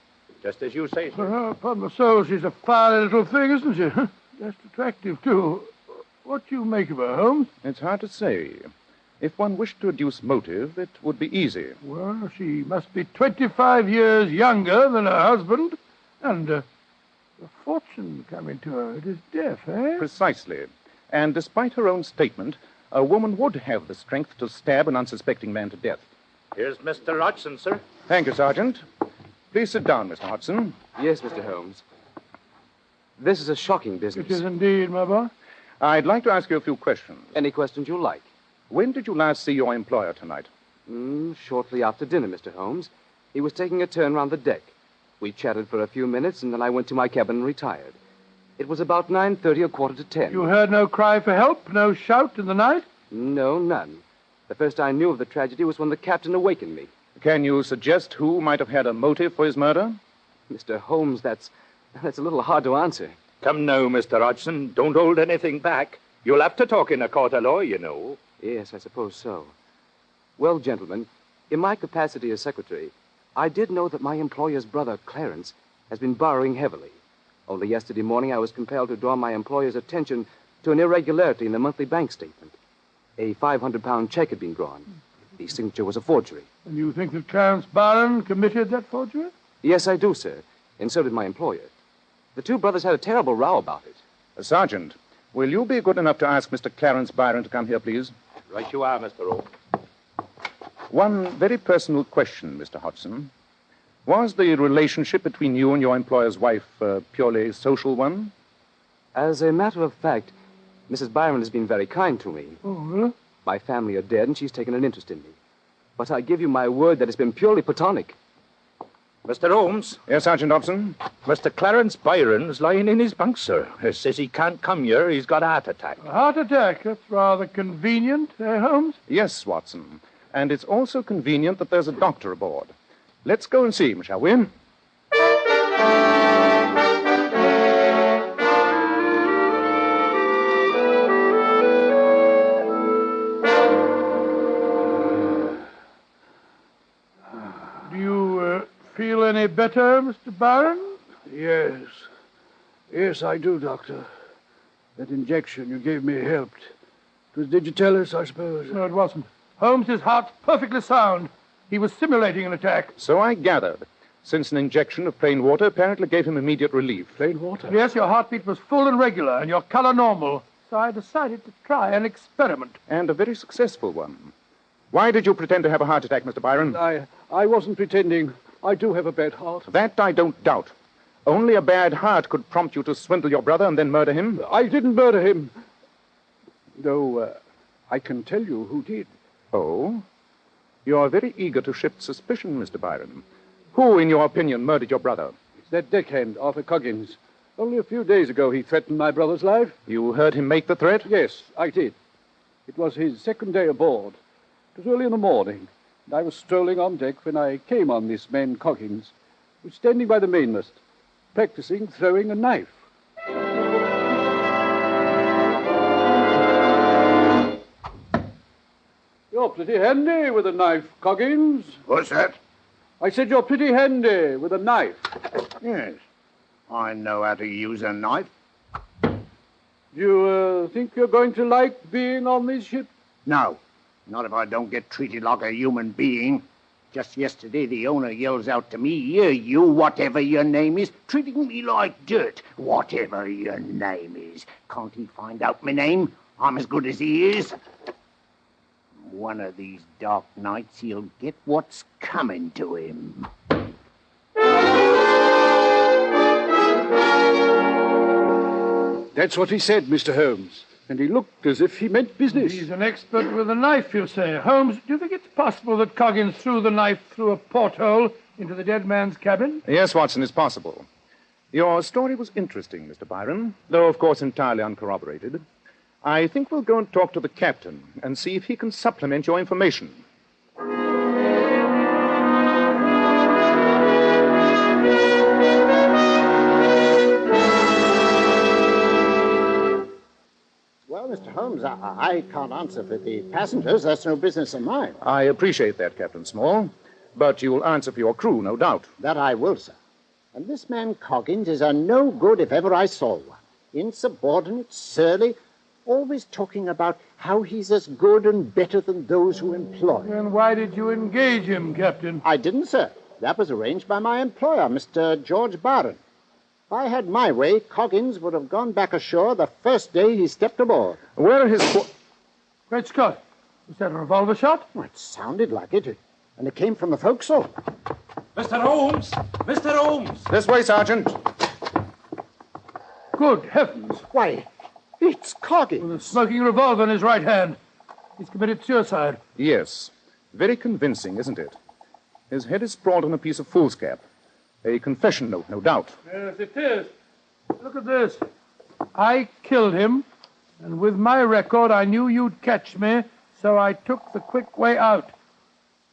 Just as you say, sir. Well, upon my soul, she's a fine little thing, isn't she? Just attractive, too. What do you make of her, Holmes? It's hard to say. If one wished to adduce motive, it would be easy. Well, she must be 25 years younger than her husband, and a fortune coming to her. It is death, eh? Precisely. And despite her own statement, a woman would have the strength to stab an unsuspecting man to death. Here's Mr. Hodgson, sir. Thank you, Sergeant. Please sit down, Mr. Hodgson. Yes, Mr. Holmes. This is a shocking business. It is indeed, my boy. I'd like to ask you a few questions. Any questions you like. When did you last see your employer tonight? Shortly after dinner, Mr. Holmes. He was taking a turn round the deck. We chatted for a few minutes, and then I went to my cabin and retired. It was about 9:30 or 9:45. You heard no cry for help, no shout in the night? No, none. The first I knew of the tragedy was when the captain awakened me. Can you suggest who might have had a motive for his murder? Mr. Holmes, that's a little hard to answer. Come now, Mr. Hodgson. Don't hold anything back. You'll have to talk in a court of law, you know. Yes, I suppose so. Well, gentlemen, in my capacity as secretary, I did know that my employer's brother, Clarence, has been borrowing heavily. Only yesterday morning I was compelled to draw my employer's attention to an irregularity in the monthly bank statement. A £500 check had been drawn. The signature was a forgery. And you think that Clarence Barron committed that forgery? Yes, I do, sir. And so did my employer. The two brothers had a terrible row about it. Sergeant, will you be good enough to ask Mr. Clarence Byron to come here, please? Right you are, Mr. O. One very personal question, Mr. Hodgson. Was the relationship between you and your employer's wife a purely social one? As a matter of fact, Mrs. Byron has been very kind to me. Oh, really? My family are dead, and she's taken an interest in me. But I give you my word that it's been purely platonic. Mr. Holmes? Yes, Sergeant Dobson? Mr. Clarence Byron's lying in his bunk, sir. He says he can't come here. He's got a heart attack. A heart attack? That's rather convenient, eh, Holmes? Yes, Watson. And it's also convenient that there's a doctor aboard. Let's go and see him, shall we? Feel any better, Mr. Byron? Yes. Yes, I do, Doctor. That injection you gave me helped. It was digitalis, I suppose. No, it wasn't. Holmes' heart's perfectly sound. He was simulating an attack. So I gathered, since an injection of plain water apparently gave him immediate relief. Plain water? Yes, your heartbeat was full and regular, and your color normal. So I decided to try an experiment. And a very successful one. Why did you pretend to have a heart attack, Mr. Byron? I wasn't pretending. I do have a bad heart. That I don't doubt. Only a bad heart could prompt you to swindle your brother and then murder him. I didn't murder him. Though, I can tell you who did. Oh? You're very eager to shift suspicion, Mr. Byron. Who, in your opinion, murdered your brother? It's that deckhand, Arthur Coggins. Only a few days ago he threatened my brother's life. You heard him make the threat? Yes, I did. It was his second day aboard. It was early in the morning. I was strolling on deck when I came on this man Coggins, who was standing by the mainmast, practicing throwing a knife. You're pretty handy with a knife, Coggins. What's that? I said you're pretty handy with a knife. Yes. I know how to use a knife. Do you think you're going to like being on this ship? No. Not if I don't get treated like a human being. Just yesterday, the owner yells out to me, "Here, you, whatever your name is, treating me like dirt. Whatever your name is. Can't he find out my name? I'm as good as he is." One of these dark nights, he'll get what's coming to him. That's what he said, Mr. Holmes. And he looked as if he meant business. He's an expert with a knife, you say. Holmes, do you think it's possible that Coggins threw the knife through a porthole into the dead man's cabin? Yes, Watson, it's possible. Your story was interesting, Mr. Byron, though, of course, entirely uncorroborated. I think we'll go and talk to the captain and see if he can supplement your information. Well, Mr. Holmes, I can't answer for the passengers. That's no business of mine. I appreciate that, Captain Small. But you'll answer for your crew, no doubt. That I will, sir. And this man Coggins is a no good if ever I saw one. Insubordinate, surly, always talking about how he's as good and better than those who employ him. And why did you engage him, Captain? I didn't, sir. That was arranged by my employer, Mr. George Byron. If I had my way, Coggins would have gone back ashore the first day he stepped aboard. Where are his... Great Scott! Was that a revolver shot? Well, it sounded like it. And it came from the forecastle. Mr. Holmes! Mr. Holmes! This way, Sergeant. Good heavens! Why, it's Coggins. With a smoking revolver in his right hand. He's committed suicide. Yes. Very convincing, isn't it? His head is sprawled on a piece of foolscap. A confession note, no doubt. Yes, it is. Look at this. I killed him, and with my record, I knew you'd catch me, so I took the quick way out.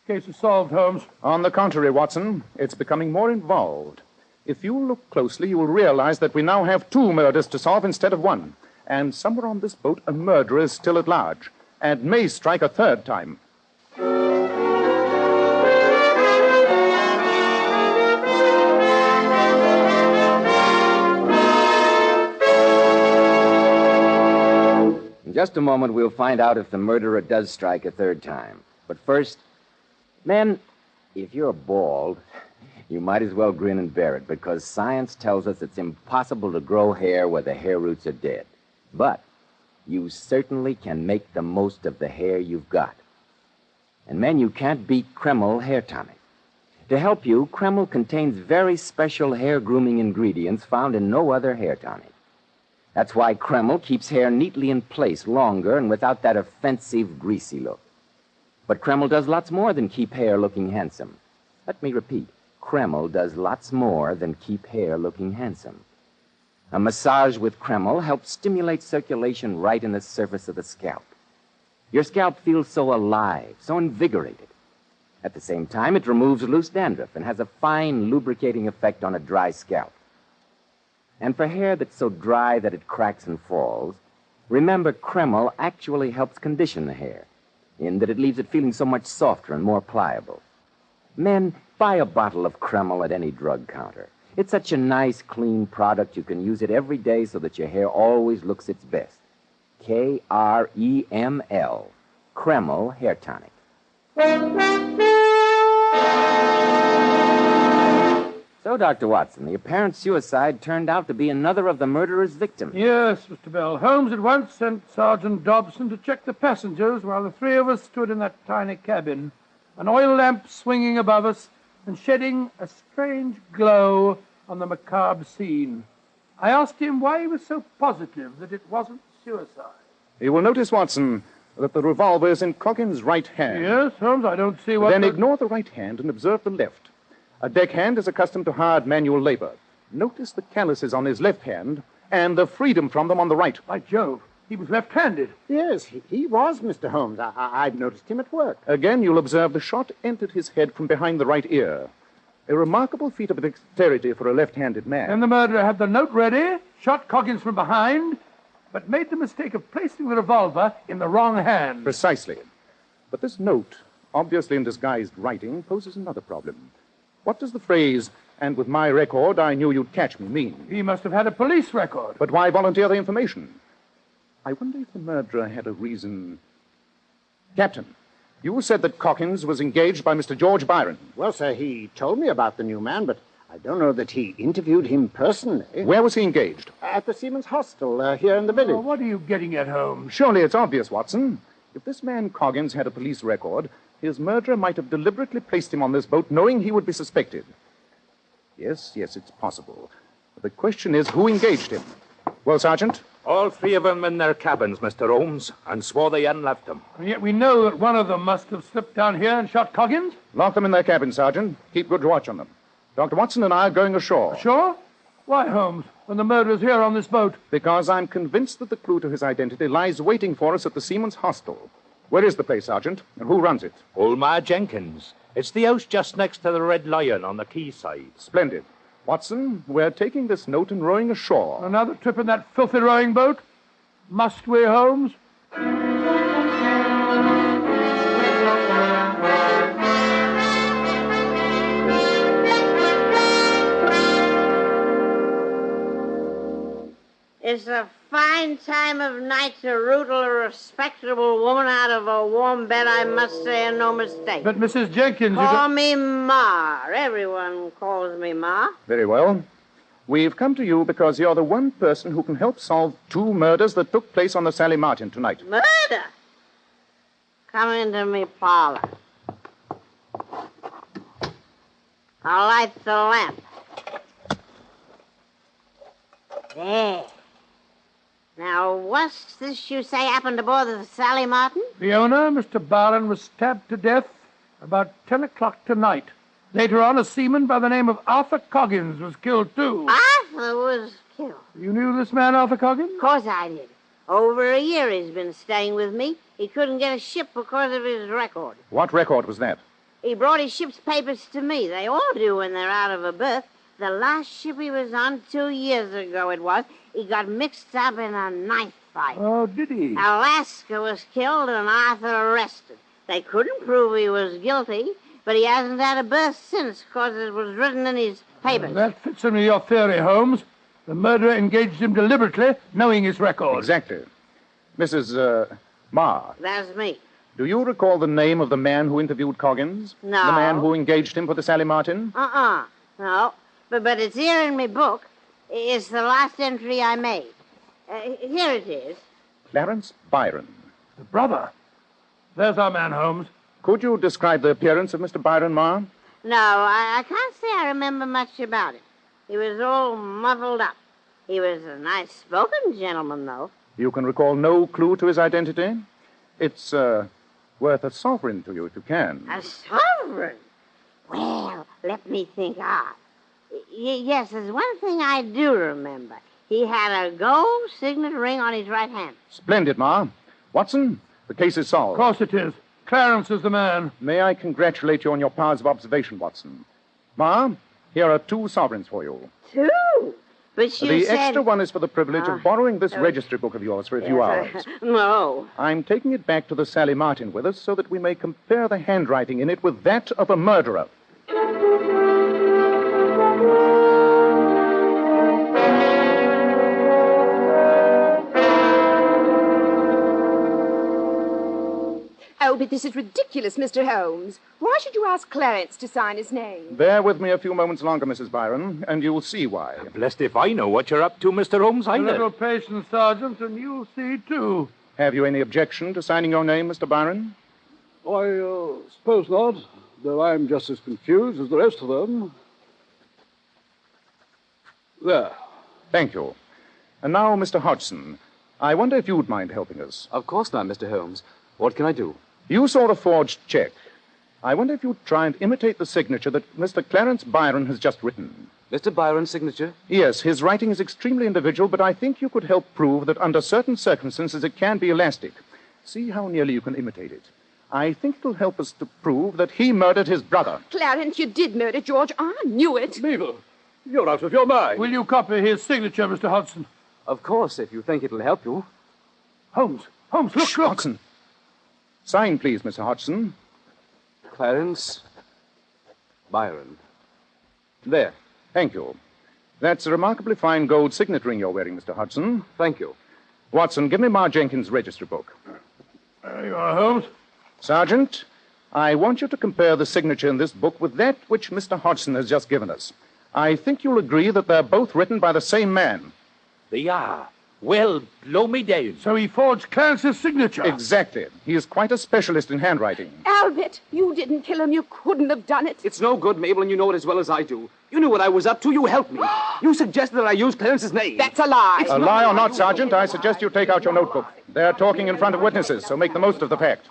Case is solved, Holmes. On the contrary, Watson, it's becoming more involved. If you look closely, you will realize that we now have 2 murders to solve instead of 1. And somewhere on this boat, a murderer is still at large, and may strike a 3rd time. In just a moment, we'll find out if the murderer does strike a 3rd time. But first, men, if you're bald, you might as well grin and bear it, because science tells us it's impossible to grow hair where the hair roots are dead. But you certainly can make the most of the hair you've got. And men, you can't beat Kreml hair tonic. To help you, Kreml contains very special hair grooming ingredients found in no other hair tonic. That's why Kreml keeps hair neatly in place longer and without that offensive, greasy look. But Kreml does lots more than keep hair looking handsome. Let me repeat. Kreml does lots more than keep hair looking handsome. A massage with Kreml helps stimulate circulation right in the surface of the scalp. Your scalp feels so alive, so invigorated. At the same time, it removes loose dandruff and has a fine lubricating effect on a dry scalp. And for hair that's so dry that it cracks and falls, remember Kreml actually helps condition the hair, in that it leaves it feeling so much softer and more pliable. Men, buy a bottle of Kreml at any drug counter. It's such a nice, clean product, you can use it every day so that your hair always looks its best. Kreml. Kreml Hair Tonic. So, Dr. Watson, the apparent suicide turned out to be another of the murderer's victims. Yes, Mr. Bell. Holmes at once sent Sergeant Dobson to check the passengers while the 3 of us stood in that tiny cabin, an oil lamp swinging above us and shedding a strange glow on the macabre scene. I asked him why he was so positive that it wasn't suicide. You will notice, Watson, that the revolver is in Coggins' right hand. Yes, Holmes, I don't see what... Then ignore the right hand and observe the left. A deckhand is accustomed to hard manual labor. Notice the calluses on his left hand and the freedom from them on the right. By Jove, he was left-handed. Yes, he was, Mr. Holmes. I've noticed him at work. Again, you'll observe the shot entered his head from behind the right ear. A remarkable feat of dexterity for a left-handed man. And the murderer had the note ready, shot Coggins from behind, but made the mistake of placing the revolver in the wrong hand. Precisely. But this note, obviously in disguised writing, poses another problem. What does the phrase, "and with my record, I knew you'd catch me," mean? He must have had a police record. But why volunteer the information? I wonder if the murderer had a reason... Captain, you said that Coggins was engaged by Mr. George Byron. Well, sir, he told me about the new man, but I don't know that he interviewed him personally. Where was he engaged? At the Seamen's Hostel here in the village. Oh, what are you getting at, Holmes? Surely it's obvious, Watson. If this man Coggins had a police record, his murderer might have deliberately placed him on this boat knowing he would be suspected. Yes, it's possible. But the question is, who engaged him? Well, Sergeant? All 3 of them in their cabins, Mr. Holmes, and swore they hadn't left them. And yet we know that one of them must have slipped down here and shot Coggins. Lock them in their cabins, Sergeant. Keep good watch on them. Dr. Watson and I are going ashore. Ashore? Why, Holmes, when the murderer's here on this boat? Because I'm convinced that the clue to his identity lies waiting for us at the Seamen's Hostel. Where is the place, Sergeant? And who runs it? Old Ma Jenkins. It's the house just next to the Red Lion on the quayside. Splendid. Watson, we're taking this note and rowing ashore. Another trip in that filthy rowing boat? Must we, Holmes? It's a fine time of night to rootle a respectable woman out of a warm bed, I must say, and no mistake. But, Mrs. Jenkins, Call me Ma. Everyone calls me Ma. Very well. We've come to you because you're the one person who can help solve 2 murders that took place on the Sally Martin tonight. Murder? Come into me parlor. I'll light the lamp. There. Now, what's this you say happened aboard the Sally Martin? the owner, Mr. Byron, was stabbed to death about 10 o'clock tonight. Later on, a seaman by the name of Arthur Coggins was killed, too. Arthur was killed. You knew this man, Arthur Coggins? Of course I did. Over a year he's been staying with me. He couldn't get a ship because of his record. What record was that? He brought his ship's papers to me. They all do when they're out of a berth. The last ship he was on 2 years ago it was, he got mixed up in a knife fight. Oh, did he? Alaska was killed and Arthur arrested. They couldn't prove he was guilty, but he hasn't had a berth since because it was written in his papers. That fits into your theory, Holmes. The murderer engaged him deliberately, knowing his record. Exactly. Mrs. Ma, That's me. do you recall the name of the man who interviewed Coggins? No. The man who engaged him for the Sally Martin? No. But it's here in my book. It's the last entry I made. Here it is. Clarence Byron. The brother. There's our man, Holmes. Could you describe the appearance of Mr. Byron, Ma? No, I can't say I remember much about it. He was all muffled up. He was a nice-spoken gentleman, though. You can recall no clue to his identity? It's worth a sovereign to you if you can. A sovereign? Well, let me think hard. Yes, there's one thing I do remember. He had a gold signet ring on his right hand. Splendid, Ma. Watson, the case is solved. Of course it is. Clarence is the man. May I congratulate you on your powers of observation, Watson. Ma, here are 2 sovereigns for you. 2? But you The said... extra one is for the privilege of borrowing this registry book of yours for a few hours. No. I'm taking it back to the Sally Martin with us so that we may compare the handwriting in it with that of a murderer. Oh, but this is ridiculous, Mr. Holmes. Why should you ask Clarence to sign his name? Bear with me a few moments longer, Mrs. Byron, and you'll see why. Blessed if I know what you're up to, Mr. Holmes, A either. little patience, Sergeant, and you'll see, too. Have you any objection to signing your name, Mr. Byron? I suppose not, though I'm just as confused as the rest of them. There. Thank you. And now, Mr. Hodgson, I wonder if you'd mind helping us. Of course not, Mr. Holmes. What can I do? You saw the forged check. I wonder if you'd try and imitate the signature that Mr. Clarence Byron has just written. Mr. Byron's signature? Yes, his writing is extremely individual, but I think you could help prove that under certain circumstances it can be elastic. See how nearly you can imitate it. I think it'll help us to prove that he murdered his brother. Clarence, you did murder George. I knew it. Mabel, you're out of your mind. Will you copy his signature, Mr. Hodgson? Of course, if you think it'll help you. Holmes, look. Hodgson. Sign, please, Mr. Hodgson. Clarence Byron. There. Thank you. That's a remarkably fine gold signet ring you're wearing, Mr. Hodgson. Thank you. Watson, give me Ma Jenkins' registry book. There you are, Holmes. Sergeant, I want you to compare the signature in this book with that which Mr. Hodgson has just given us. I think you'll agree that they're both written by the same man. They are. Well, blow me down. So he forged Clarence's signature. Exactly. He is quite a specialist in handwriting. Albert, you didn't kill him. You couldn't have done it. It's no good, Mabel, and you know it as well as I do. You knew what I was up to. You helped me. You suggested that I use Clarence's name. That's a lie. A lie or not, Sergeant, I suggest you take out your notebook. They're talking in front of witnesses, so make the most of the fact.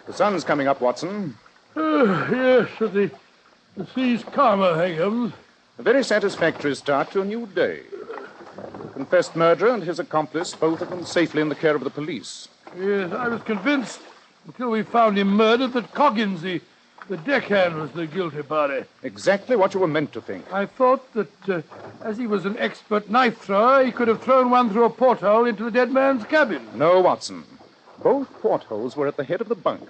The sun's coming up, Watson. Yes, the sea's calmer, Higgins. A very satisfactory start to a new day. The confessed murderer and his accomplice, both of them safely in the care of the police. Yes, I was convinced until we found him murdered that Coggins, the The deckhand was the guilty party. Exactly what you were meant to think. I thought that as he was an expert knife thrower, he could have thrown one through a porthole into the dead man's cabin. No, Watson. Both portholes were at the head of the bunk,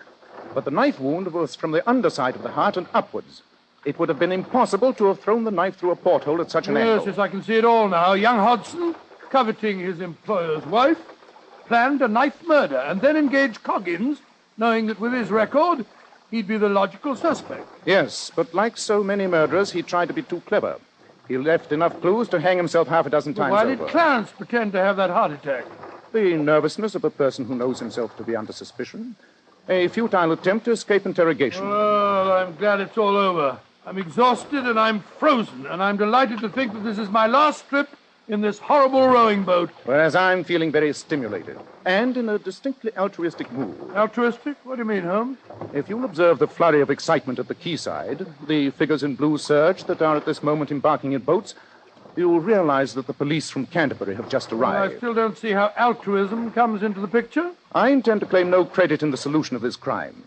but the knife wound was from the underside of the heart and upwards. It would have been impossible to have thrown the knife through a porthole at such an angle. Yes, I can see it all now. Young Hodgson, coveting his employer's wife, planned a knife murder and then engaged Coggins, knowing that with his record, he'd be the logical suspect. Yes, but like so many murderers, he tried to be too clever. He left enough clues to hang himself half a dozen times Why over. did Clarence pretend to have that heart attack? The nervousness of a person who knows himself to be under suspicion. A futile attempt to escape interrogation. Well, I'm glad it's all over. I'm exhausted and I'm frozen, and I'm delighted to think that this is my last trip in this horrible rowing boat. Whereas I'm feeling very stimulated and in a distinctly altruistic mood. Altruistic? What do you mean, Holmes? If you'll observe the flurry of excitement at the quayside, the figures in blue serge that are at this moment embarking in boats, you'll realize that the police from Canterbury have just arrived. I still don't see how altruism comes into the picture. I intend to claim no credit in the solution of this crime.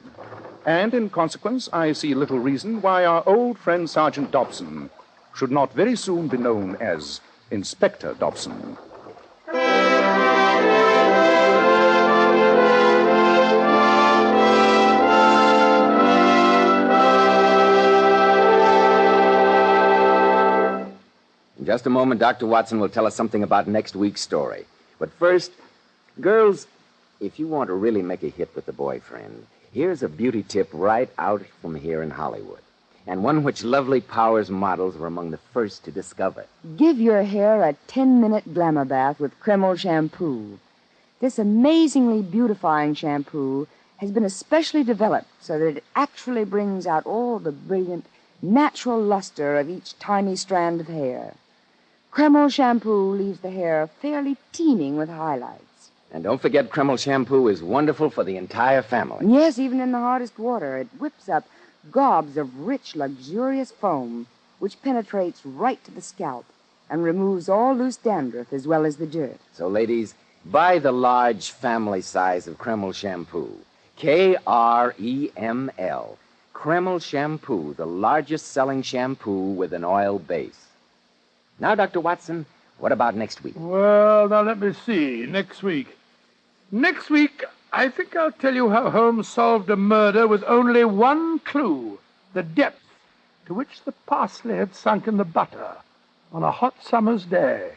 And in consequence, I see little reason why our old friend Sergeant Dobson should not very soon be known as Inspector Dobson. In just a moment, Dr. Watson will tell us something about next week's story. But first, girls, if you want to really make a hit with the boyfriend, here's a beauty tip right out from here in Hollywood, and one which Lovely Powers models were among the first to discover. Give your hair a 10-minute glamour bath with Kreml shampoo. This amazingly beautifying shampoo has been especially developed so that it actually brings out all the brilliant, natural luster of each tiny strand of hair. Kreml shampoo leaves the hair fairly teeming with highlights. And don't forget, Kreml shampoo is wonderful for the entire family. Yes, even in the hardest water, it whips up gobs of rich, luxurious foam, which penetrates right to the scalp and removes all loose dandruff as well as the dirt. So, ladies, buy the large family size of Kreml shampoo. Kreml. Kreml shampoo, the largest selling shampoo with an oil base. Now, Dr. Watson, what about next week? Well, now let me see. Next week, I think I'll tell you how Holmes solved a murder with only one clue, the depth to which the parsley had sunk in the butter on a hot summer's day.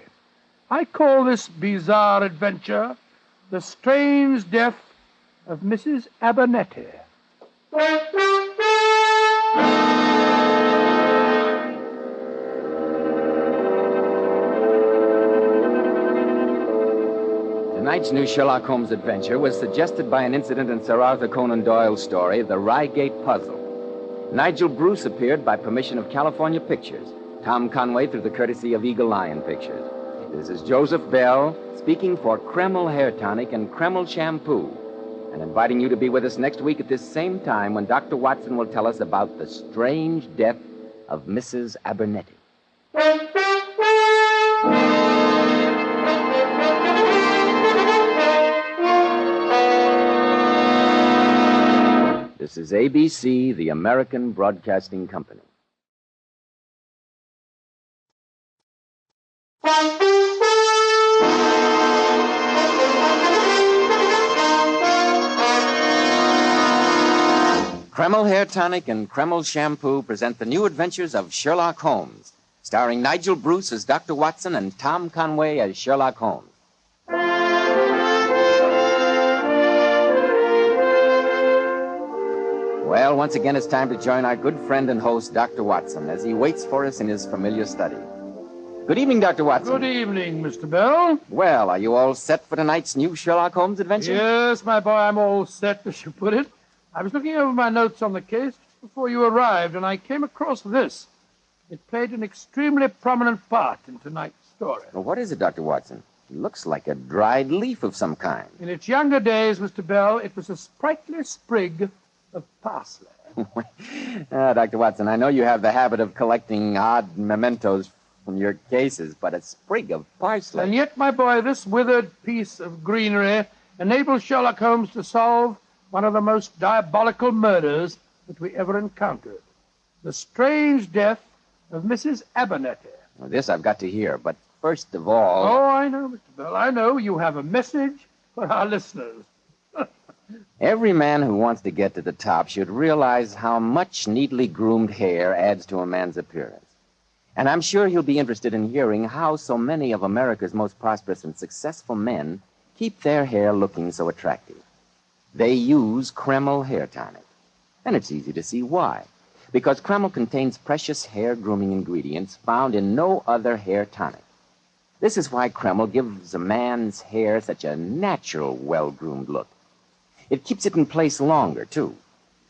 I call this bizarre adventure The Strange Death of Mrs. Abernethy. Tonight's new Sherlock Holmes adventure was suggested by an incident in Sir Arthur Conan Doyle's story, The Reigate Puzzle. Nigel Bruce appeared by permission of California Pictures, Tom Conway through the courtesy of Eagle Lion Pictures. This is Joseph Bell speaking for Kreml Hair Tonic and Kreml Shampoo, and inviting you to be with us next week at this same time when Dr. Watson will tell us about the strange death of Mrs. Abernethy. This is ABC, the American Broadcasting Company. Kreml Hair Tonic and Kreml Shampoo present the new adventures of Sherlock Holmes, starring Nigel Bruce as Dr. Watson and Tom Conway as Sherlock Holmes. Well, once again, it's time to join our good friend and host, Dr. Watson, as he waits for us in his familiar study. Good evening, Dr. Watson. Good evening, Mr. Bell. Well, are you all set for tonight's new Sherlock Holmes adventure? Yes, my boy, I'm all set, as you put it. I was looking over my notes on the case before you arrived, and I came across this. It played an extremely prominent part in tonight's story. Well, what is it, Dr. Watson? It looks like a dried leaf of some kind. In its younger days, Mr. Bell, it was a sprightly sprig of parsley. Dr. Watson, I know you have the habit of collecting odd mementos from your cases, but a sprig of parsley. And yet, my boy, this withered piece of greenery enables Sherlock Holmes to solve one of the most diabolical murders that we ever encountered. The strange death of Mrs. Abernethy. Well, this I've got to hear, but first of all... Oh, I know, Mr. Bell. I know you have a message for our listeners. Every man who wants to get to the top should realize how much neatly groomed hair adds to a man's appearance. And I'm sure you'll be interested in hearing how so many of America's most prosperous and successful men keep their hair looking so attractive. They use Kreml hair tonic. And it's easy to see why. Because Kreml contains precious hair grooming ingredients found in no other hair tonic. This is why Kreml gives a man's hair such a natural, well-groomed look. It keeps it in place longer, too.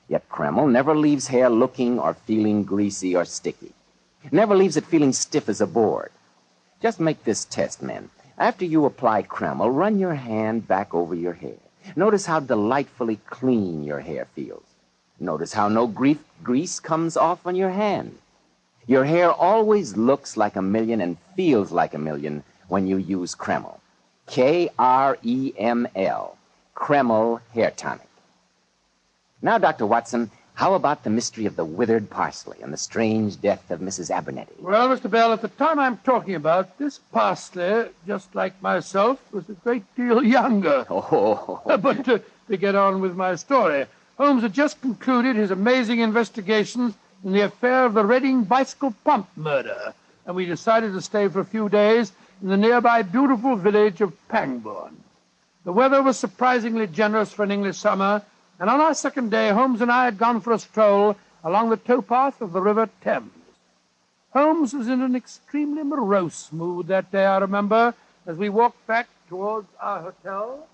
Yet Kreml never leaves hair looking or feeling greasy or sticky. Never leaves it feeling stiff as a board. Just make this test, men. After you apply Kreml, run your hand back over your hair. Notice how delightfully clean your hair feels. Notice how no grease comes off on your hand. Your hair always looks like a million and feels like a million when you use Kreml. Kreml. Kreml hair tonic. Now, Dr. Watson, how about the mystery of the withered parsley and the strange death of Mrs. Abernethy? Well, Mr. Bell, at the time I'm talking about, this parsley, just like myself, was a great deal younger. Oh. But to get on with my story, Holmes had just concluded his amazing investigations in the affair of the Reading bicycle pump murder, and we decided to stay for a few days in the nearby beautiful village of Pangbourne. The weather was surprisingly generous for an English summer, and on our second day, Holmes and I had gone for a stroll along the towpath of the River Thames. Holmes was in an extremely morose mood that day, I remember, as we walked back towards our hotel.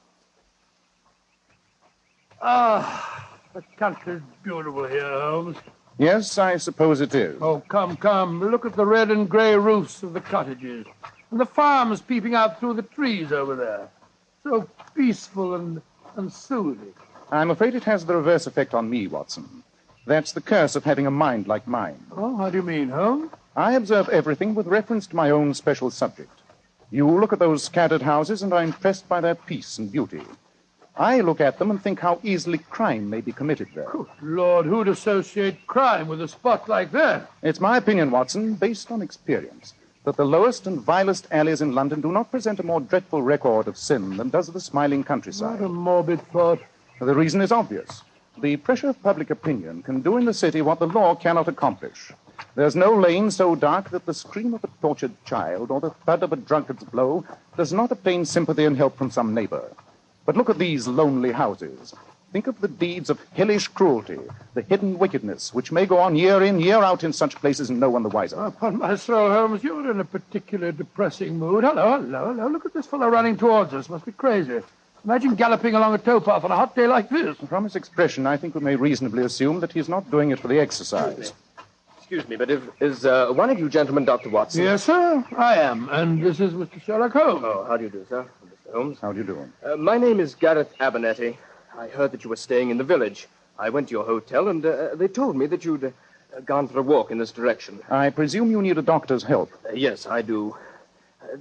The country's beautiful here, Holmes. Yes, I suppose it is. Oh, come. Look at the red and gray roofs of the cottages, and the farms peeping out through the trees over there. So peaceful and soothing. I'm afraid it has the reverse effect on me, Watson. That's the curse of having a mind like mine. Oh, how do you mean, Holmes? I observe everything with reference to my own special subject. You look at those scattered houses and are impressed by their peace and beauty. I look at them and think how easily crime may be committed there. Good Lord, who'd associate crime with a spot like that? It's my opinion, Watson, based on experience, that the lowest and vilest alleys in London do not present a more dreadful record of sin than does the smiling countryside. What a morbid thought. The reason is obvious. The pressure of public opinion can do in the city what the law cannot accomplish. There's no lane so dark that the scream of a tortured child or the thud of a drunkard's blow does not obtain sympathy and help from some neighbor. But look at these lonely houses. Think of the deeds of hellish cruelty, the hidden wickedness, which may go on year in, year out in such places and no one the wiser. Upon my soul, Holmes, you're in a particularly depressing mood. Hello. Look at this fellow running towards us. Must be crazy. Imagine galloping along a towpath on a hot day like this. From his expression, I think we may reasonably assume that he's not doing it for the exercise. Excuse me, but is one of you gentlemen Dr. Watson? Yes, sir, I am. And this is Mr. Sherlock Holmes. Oh, how do you do, sir? Mr. Holmes. How do you do? My name is Gareth Abernethy. I heard that you were staying in the village. I went to your hotel, and they told me that you'd gone for a walk in this direction. I presume you need a doctor's help. Yes, I do.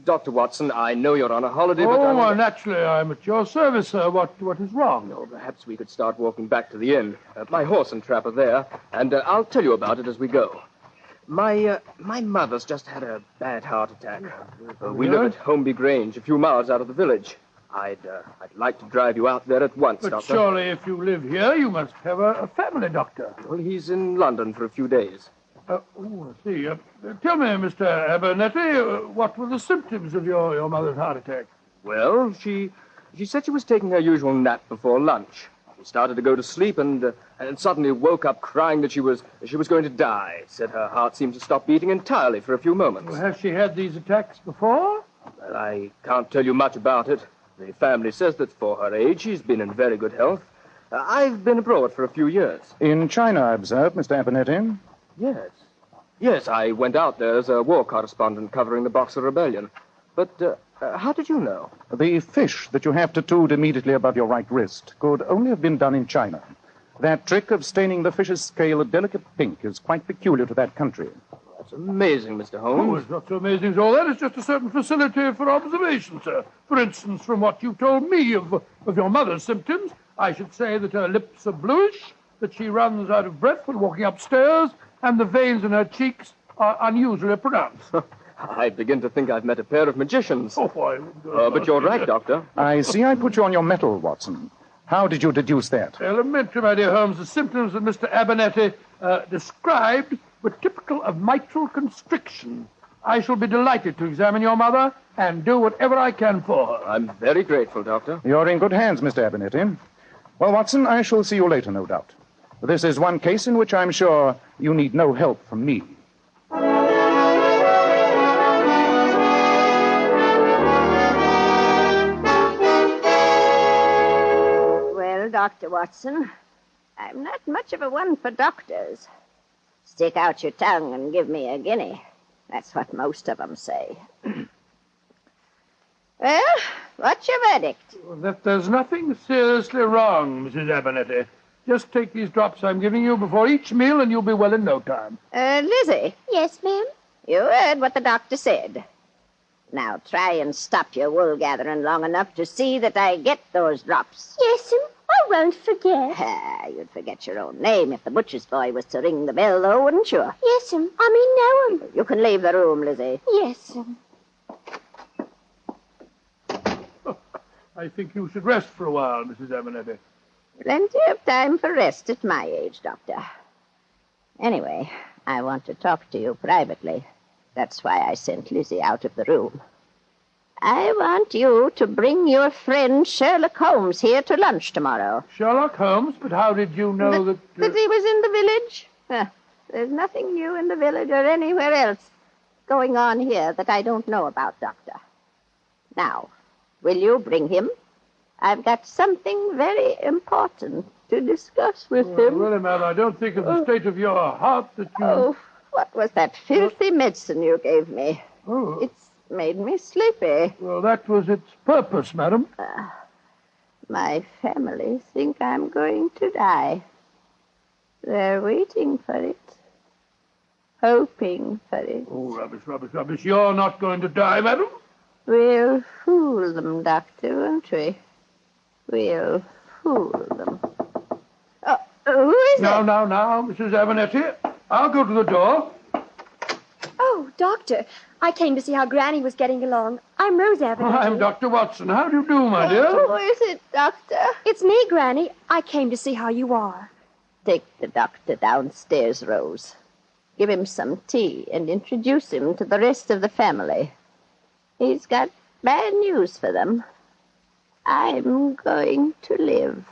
Dr. Watson, I know you're on a holiday, but well, naturally, I'm at your service, sir. What is wrong? Oh, perhaps we could start walking back to the inn. My horse and trap are there, and I'll tell you about it as we go. My mother's just had a bad heart attack. We live at Holmby Grange, a few miles out of the village. I'd like to drive you out there at once, But Doctor. surely if you live here, you must have a family doctor. Well, he's in London for a few days. I see. Tell me, Mr. Abernethy, what were the symptoms of your mother's heart attack? Well, she said she was taking her usual nap before lunch. She started to go to sleep and suddenly woke up crying that she was going to die. Said her heart seemed to stop beating entirely for a few moments. Well, has she had these attacks before? Well, I can't tell you much about it. The family says that for her age, she's been in very good health. I've been abroad for a few years. In China, I observe, Mr. Abernethy. Yes, I went out there as a war correspondent covering the Boxer Rebellion. But how did you know? The fish that you have tattooed immediately above your right wrist could only have been done in China. That trick of staining the fish's scale a delicate pink is quite peculiar to that country. That's amazing, Mr. Oh, Holmes. it's not so amazing as all that. It's just a certain facility for observation, sir. For instance, from what you told me of your mother's symptoms, I should say that her lips are bluish, that she runs out of breath when walking upstairs, and the veins in her cheeks are unusually pronounced. I begin to think I've met a pair of magicians. Oh, but you're right, Doctor. I see I put you on your mettle, Watson. How did you deduce that? Elementary, my dear Holmes. The symptoms that Mr. Abernethy described were typical of mitral constriction. I shall be delighted to examine your mother and do whatever I can for her. I'm very grateful, Doctor. You're in good hands, Mr. Abernethy. Well, Watson, I shall see you later, no doubt. This is one case in which I'm sure you need no help from me. Well, Dr. Watson, I'm not much of a one for doctors. Stick out your tongue and give me a guinea. That's what most of them say. Well, what's your verdict? That there's nothing seriously wrong, Mrs. Abernethy. Just take these drops I'm giving you before each meal, and you'll be well in no time. Lizzie. Yes, ma'am? You heard what the doctor said. Now try and stop your wool gathering long enough to see that I get those drops. Yes, I won't forget. You'd forget your own name if the butcher's boy was to ring the bell, though, wouldn't you? Yes, I mean, no. You can leave the room, Lizzie. Yes, I think you should rest for a while, Mrs. Abernethy. Plenty of time for rest at my age, Doctor. Anyway, I want to talk to you privately. That's why I sent Lizzie out of the room. I want you to bring your friend Sherlock Holmes here to lunch tomorrow. Sherlock Holmes? But how did you know that... That he was in the village? There's nothing new in the village or anywhere else going on here that I don't know about, Doctor. Now, will you bring him? I've got something very important to discuss with him. Really, ma'am, I don't think of the state of your heart that you... Oh, what was that filthy medicine you gave me? Oh. It's made me sleepy. Well, that was its purpose, madam. My family think I'm going to die. They're waiting for it. Hoping for it. Oh, rubbish, rubbish, rubbish. You're not going to die, madam. We'll fool them, Doctor, won't we? We'll fool them. Oh, who is it? Now, Mrs. Abernethy. I'll go to the door. Oh, Doctor, I came to see how Granny was getting along. I'm Rose Abernethy. I'm Dr. Watson. How do you do, my dear? Who is it, Doctor? It's me, Granny. I came to see how you are. Take the doctor downstairs, Rose. Give him some tea and introduce him to the rest of the family. He's got bad news for them. I'm going to live.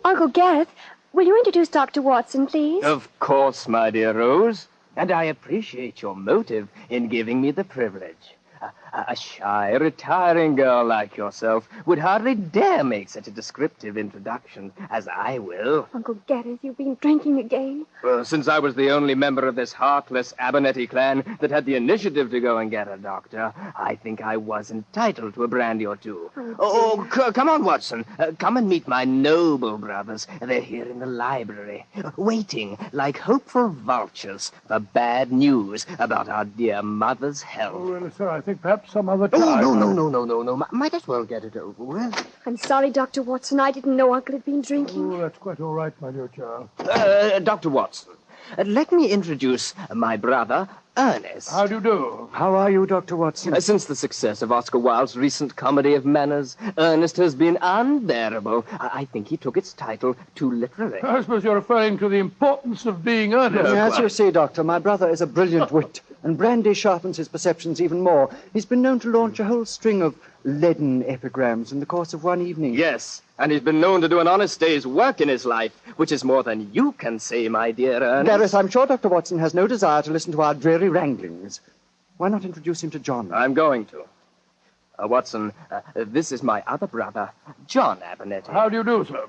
Uncle Gareth, will you introduce Dr. Watson, please? Of course, my dear Rose. And I appreciate your motive in giving me the privilege. A shy, retiring girl like yourself would hardly dare make such a descriptive introduction as I will. Uncle Gareth, you've been drinking again. Well, since I was the only member of this heartless Abernethy clan that had the initiative to go and get a doctor, I think I was entitled to a brandy or two. Come on, Watson. Come and meet my noble brothers. They're here in the library, waiting like hopeful vultures for bad news about our dear mother's health. Oh, really, sir, I think perhaps some other time. Oh, no. Might as well get it over with. I'm sorry, Dr. Watson. I didn't know Uncle had been drinking. Oh, that's quite all right, my dear child. Dr. Watson, let me introduce my brother, Ernest. How do you do? How are you, Dr. Watson? Since the success of Oscar Wilde's recent comedy of manners, Ernest has been unbearable. I think he took its title too literally. I suppose you're referring to the importance of being earnest. As you see, Doctor, my brother is a brilliant wit, and brandy sharpens his perceptions even more. He's been known to launch a whole string of leaden epigrams in the course of one evening. Yes, and he's been known to do an honest day's work in his life, which is more than you can say, my dear Ernest. Gareth, I'm sure Dr. Watson has no desire to listen to our dreary wranglings. Why not introduce him to John? I'm going to. Watson, this is my other brother, John Abernethy. How do you do, sir?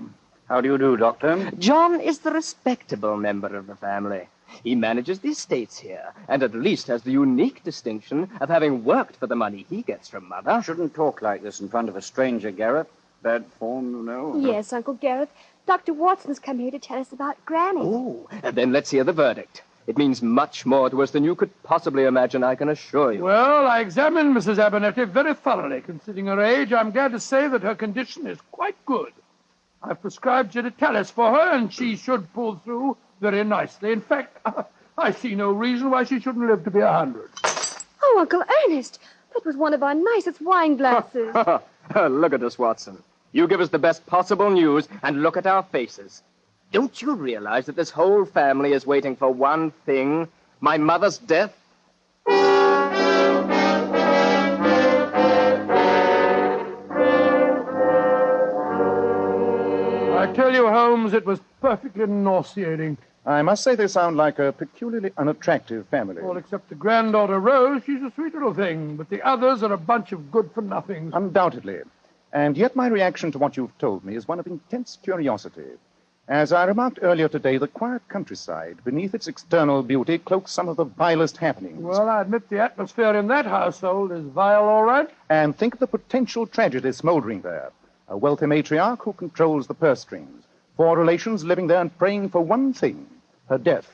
How do you do, Doctor? John is the respectable member of the family. He manages the estates here, and at least has the unique distinction of having worked for the money he gets from Mother. Shouldn't talk like this in front of a stranger, Gareth. Bad form, you know. Yes, Uncle Gareth. Dr. Watson's come here to tell us about Granny. Oh, then let's hear the verdict. It means much more to us than you could possibly imagine, I can assure you. Well, I examined Mrs. Abernethy very thoroughly. Considering her age, I'm glad to say that her condition is quite good. I've prescribed digitalis for her, and she should pull through very nicely. In fact, I see no reason why she shouldn't live to be 100. Oh, Uncle Ernest, that was one of our nicest wine glasses. Look at us, Watson. You give us the best possible news, and look at our faces. Don't you realize that this whole family is waiting for one thing? My mother's death? I tell you, Holmes, it was perfectly nauseating. I must say they sound like a peculiarly unattractive family. Well, except the granddaughter Rose, she's a sweet little thing, but the others are a bunch of good-for-nothings. Undoubtedly. And yet my reaction to what you've told me is one of intense curiosity. As I remarked earlier today, the quiet countryside, beneath its external beauty, cloaks some of the vilest happenings. Well, I admit the atmosphere in that household is vile, all right. And think of the potential tragedy smoldering there. A wealthy matriarch who controls the purse strings. 4 relations living there and praying for one thing, her death.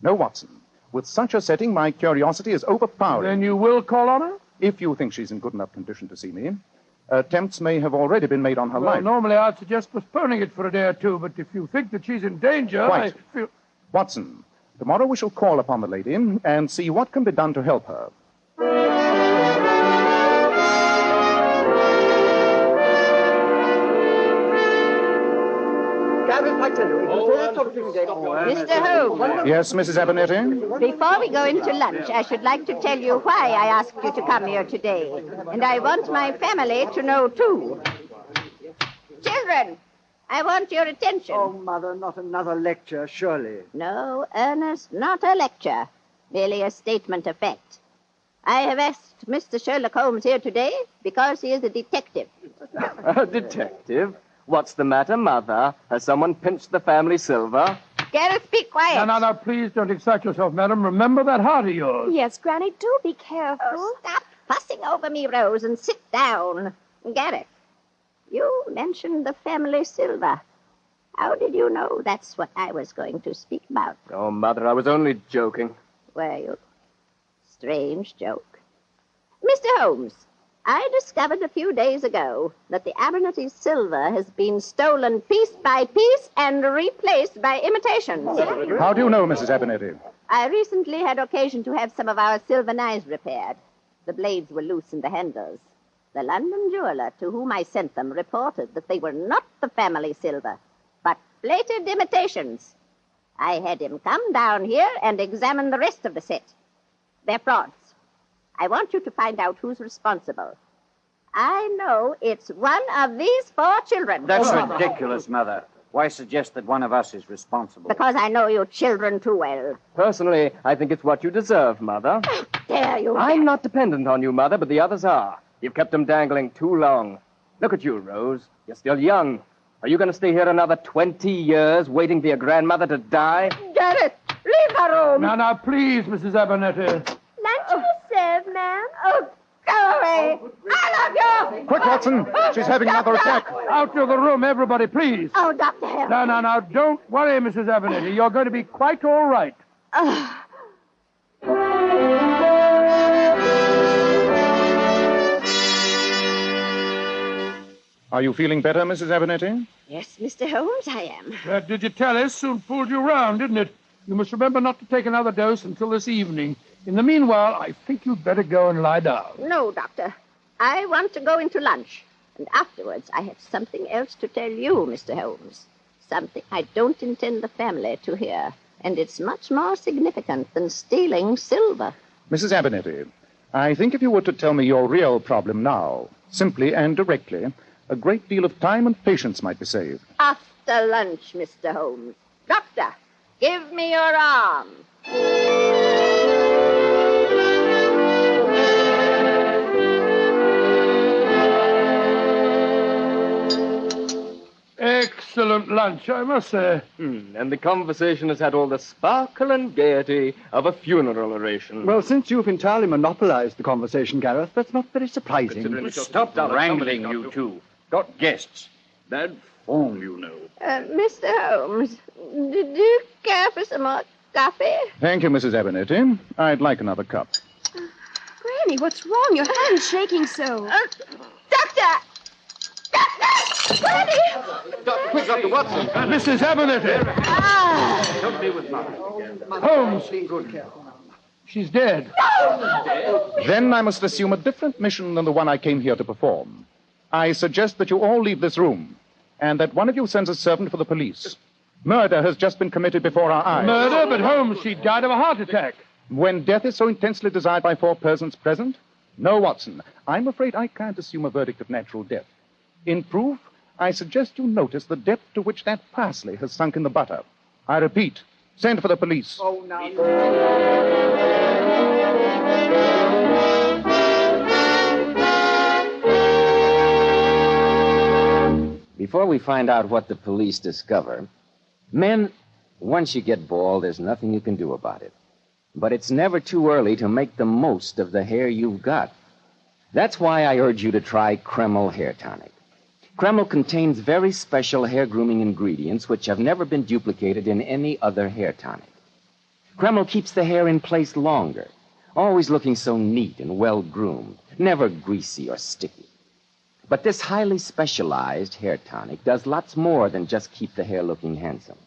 No, Watson, with such a setting, my curiosity is overpowering. Then you will call on her? If you think she's in good enough condition to see me. Attempts may have already been made on her Well, life. normally I'd suggest postponing it for a day or two, but if you think that she's in danger, Quite. I feel... Watson, tomorrow we shall call upon the lady and see what can be done to help her. Mr. Holmes. Yes, Mrs. Abernethy? Before we go into lunch, I should like to tell you why I asked you to come here today. And I want my family to know, too. Children, I want your attention. Oh, Mother, not another lecture, surely. No, Ernest, not a lecture. Merely a statement of fact. I have asked Mr. Sherlock Holmes here today because he is a detective. A detective? What's the matter, Mother? Has someone pinched the family silver? Gareth, be quiet. No, please don't excite yourself, madam. Remember that heart of yours. Yes, Granny, do be careful. Oh, stop fussing over me, Rose, and sit down. Gareth, you mentioned the family silver. How did you know that's what I was going to speak about? Oh, Mother, I was only joking. Were you? Strange joke. Mr. Holmes, I discovered a few days ago that the Abernethy silver has been stolen piece by piece and replaced by imitations. How do you know, Mrs. Abernethy? I recently had occasion to have some of our silver knives repaired. The blades were loose in the handles. The London jeweler to whom I sent them reported that they were not the family silver, but plated imitations. I had him come down here and examine the rest of the set. They're frauds. I want you to find out who's responsible. I know it's one of these 4 children. That's ridiculous, Mother. Why suggest that one of us is responsible? Because I know you children too well. Personally, I think it's what you deserve, Mother. Dare you? I'm not dependent on you, Mother, but the others are. You've kept them dangling too long. Look at you, Rose. You're still young. Are you going to stay here another 20 years waiting for your grandmother to die? Gareth, leave the room. Now, please, Mrs. Abernethy. Lunch is served, ma'am. Oh, go away. I love you. Quick, Watson. She's having another attack. Out of the room, everybody, please. Oh, Dr. Hill. No, don't worry, Mrs. Abernethy. You're going to be quite all right. Are you feeling better, Mrs. Abernethy? Yes, Mr. Holmes, I am. That digitalis soon pulled you round, didn't it? You must remember not to take another dose until this evening. In the meanwhile, I think you'd better go and lie down. No, Doctor. I want to go into lunch. And afterwards, I have something else to tell you, Mr. Holmes. Something I don't intend the family to hear. And it's much more significant than stealing silver. Mrs. Abernethy, I think if you were to tell me your real problem now, simply and directly, a great deal of time and patience might be saved. After lunch, Mr. Holmes. Doctor, give me your arm. Excellent lunch, I must say. And the conversation has had all the sparkle and gaiety of a funeral oration. Well, since you've entirely monopolized the conversation, Gareth, that's not very surprising. Stop wrangling, you two. Got guests. Bad form, you know. Mr. Holmes, do you care for some more Coffee? Thank you, Mrs. Abernethy. I'd like another cup. Granny, what's wrong? Your hand's shaking so. Doctor! Granny! Quick, Dr. Watson. Mrs. Abernethy! Help me with Mother. Holmes! She's dead. Then I must assume a different mission than the one I came here to perform. I suggest that you all leave this room, and that one of you sends a servant for the police. Murder has just been committed before our eyes. Murder? But Holmes, she died of a heart attack. When death is so intensely desired by 4 persons present? No, Watson. I'm afraid I can't assume a verdict of natural death. In proof, I suggest you notice the depth to which that parsley has sunk in the butter. I repeat, send for the police. Oh, now. Before we find out what the police discover, men, once you get bald, there's nothing you can do about it. But it's never too early to make the most of the hair you've got. That's why I urge you to try Kreml Hair Tonic. Kreml contains very special hair grooming ingredients which have never been duplicated in any other hair tonic. Kreml keeps the hair in place longer, always looking so neat and well-groomed, never greasy or sticky. But this highly specialized hair tonic does lots more than just keep the hair looking handsome.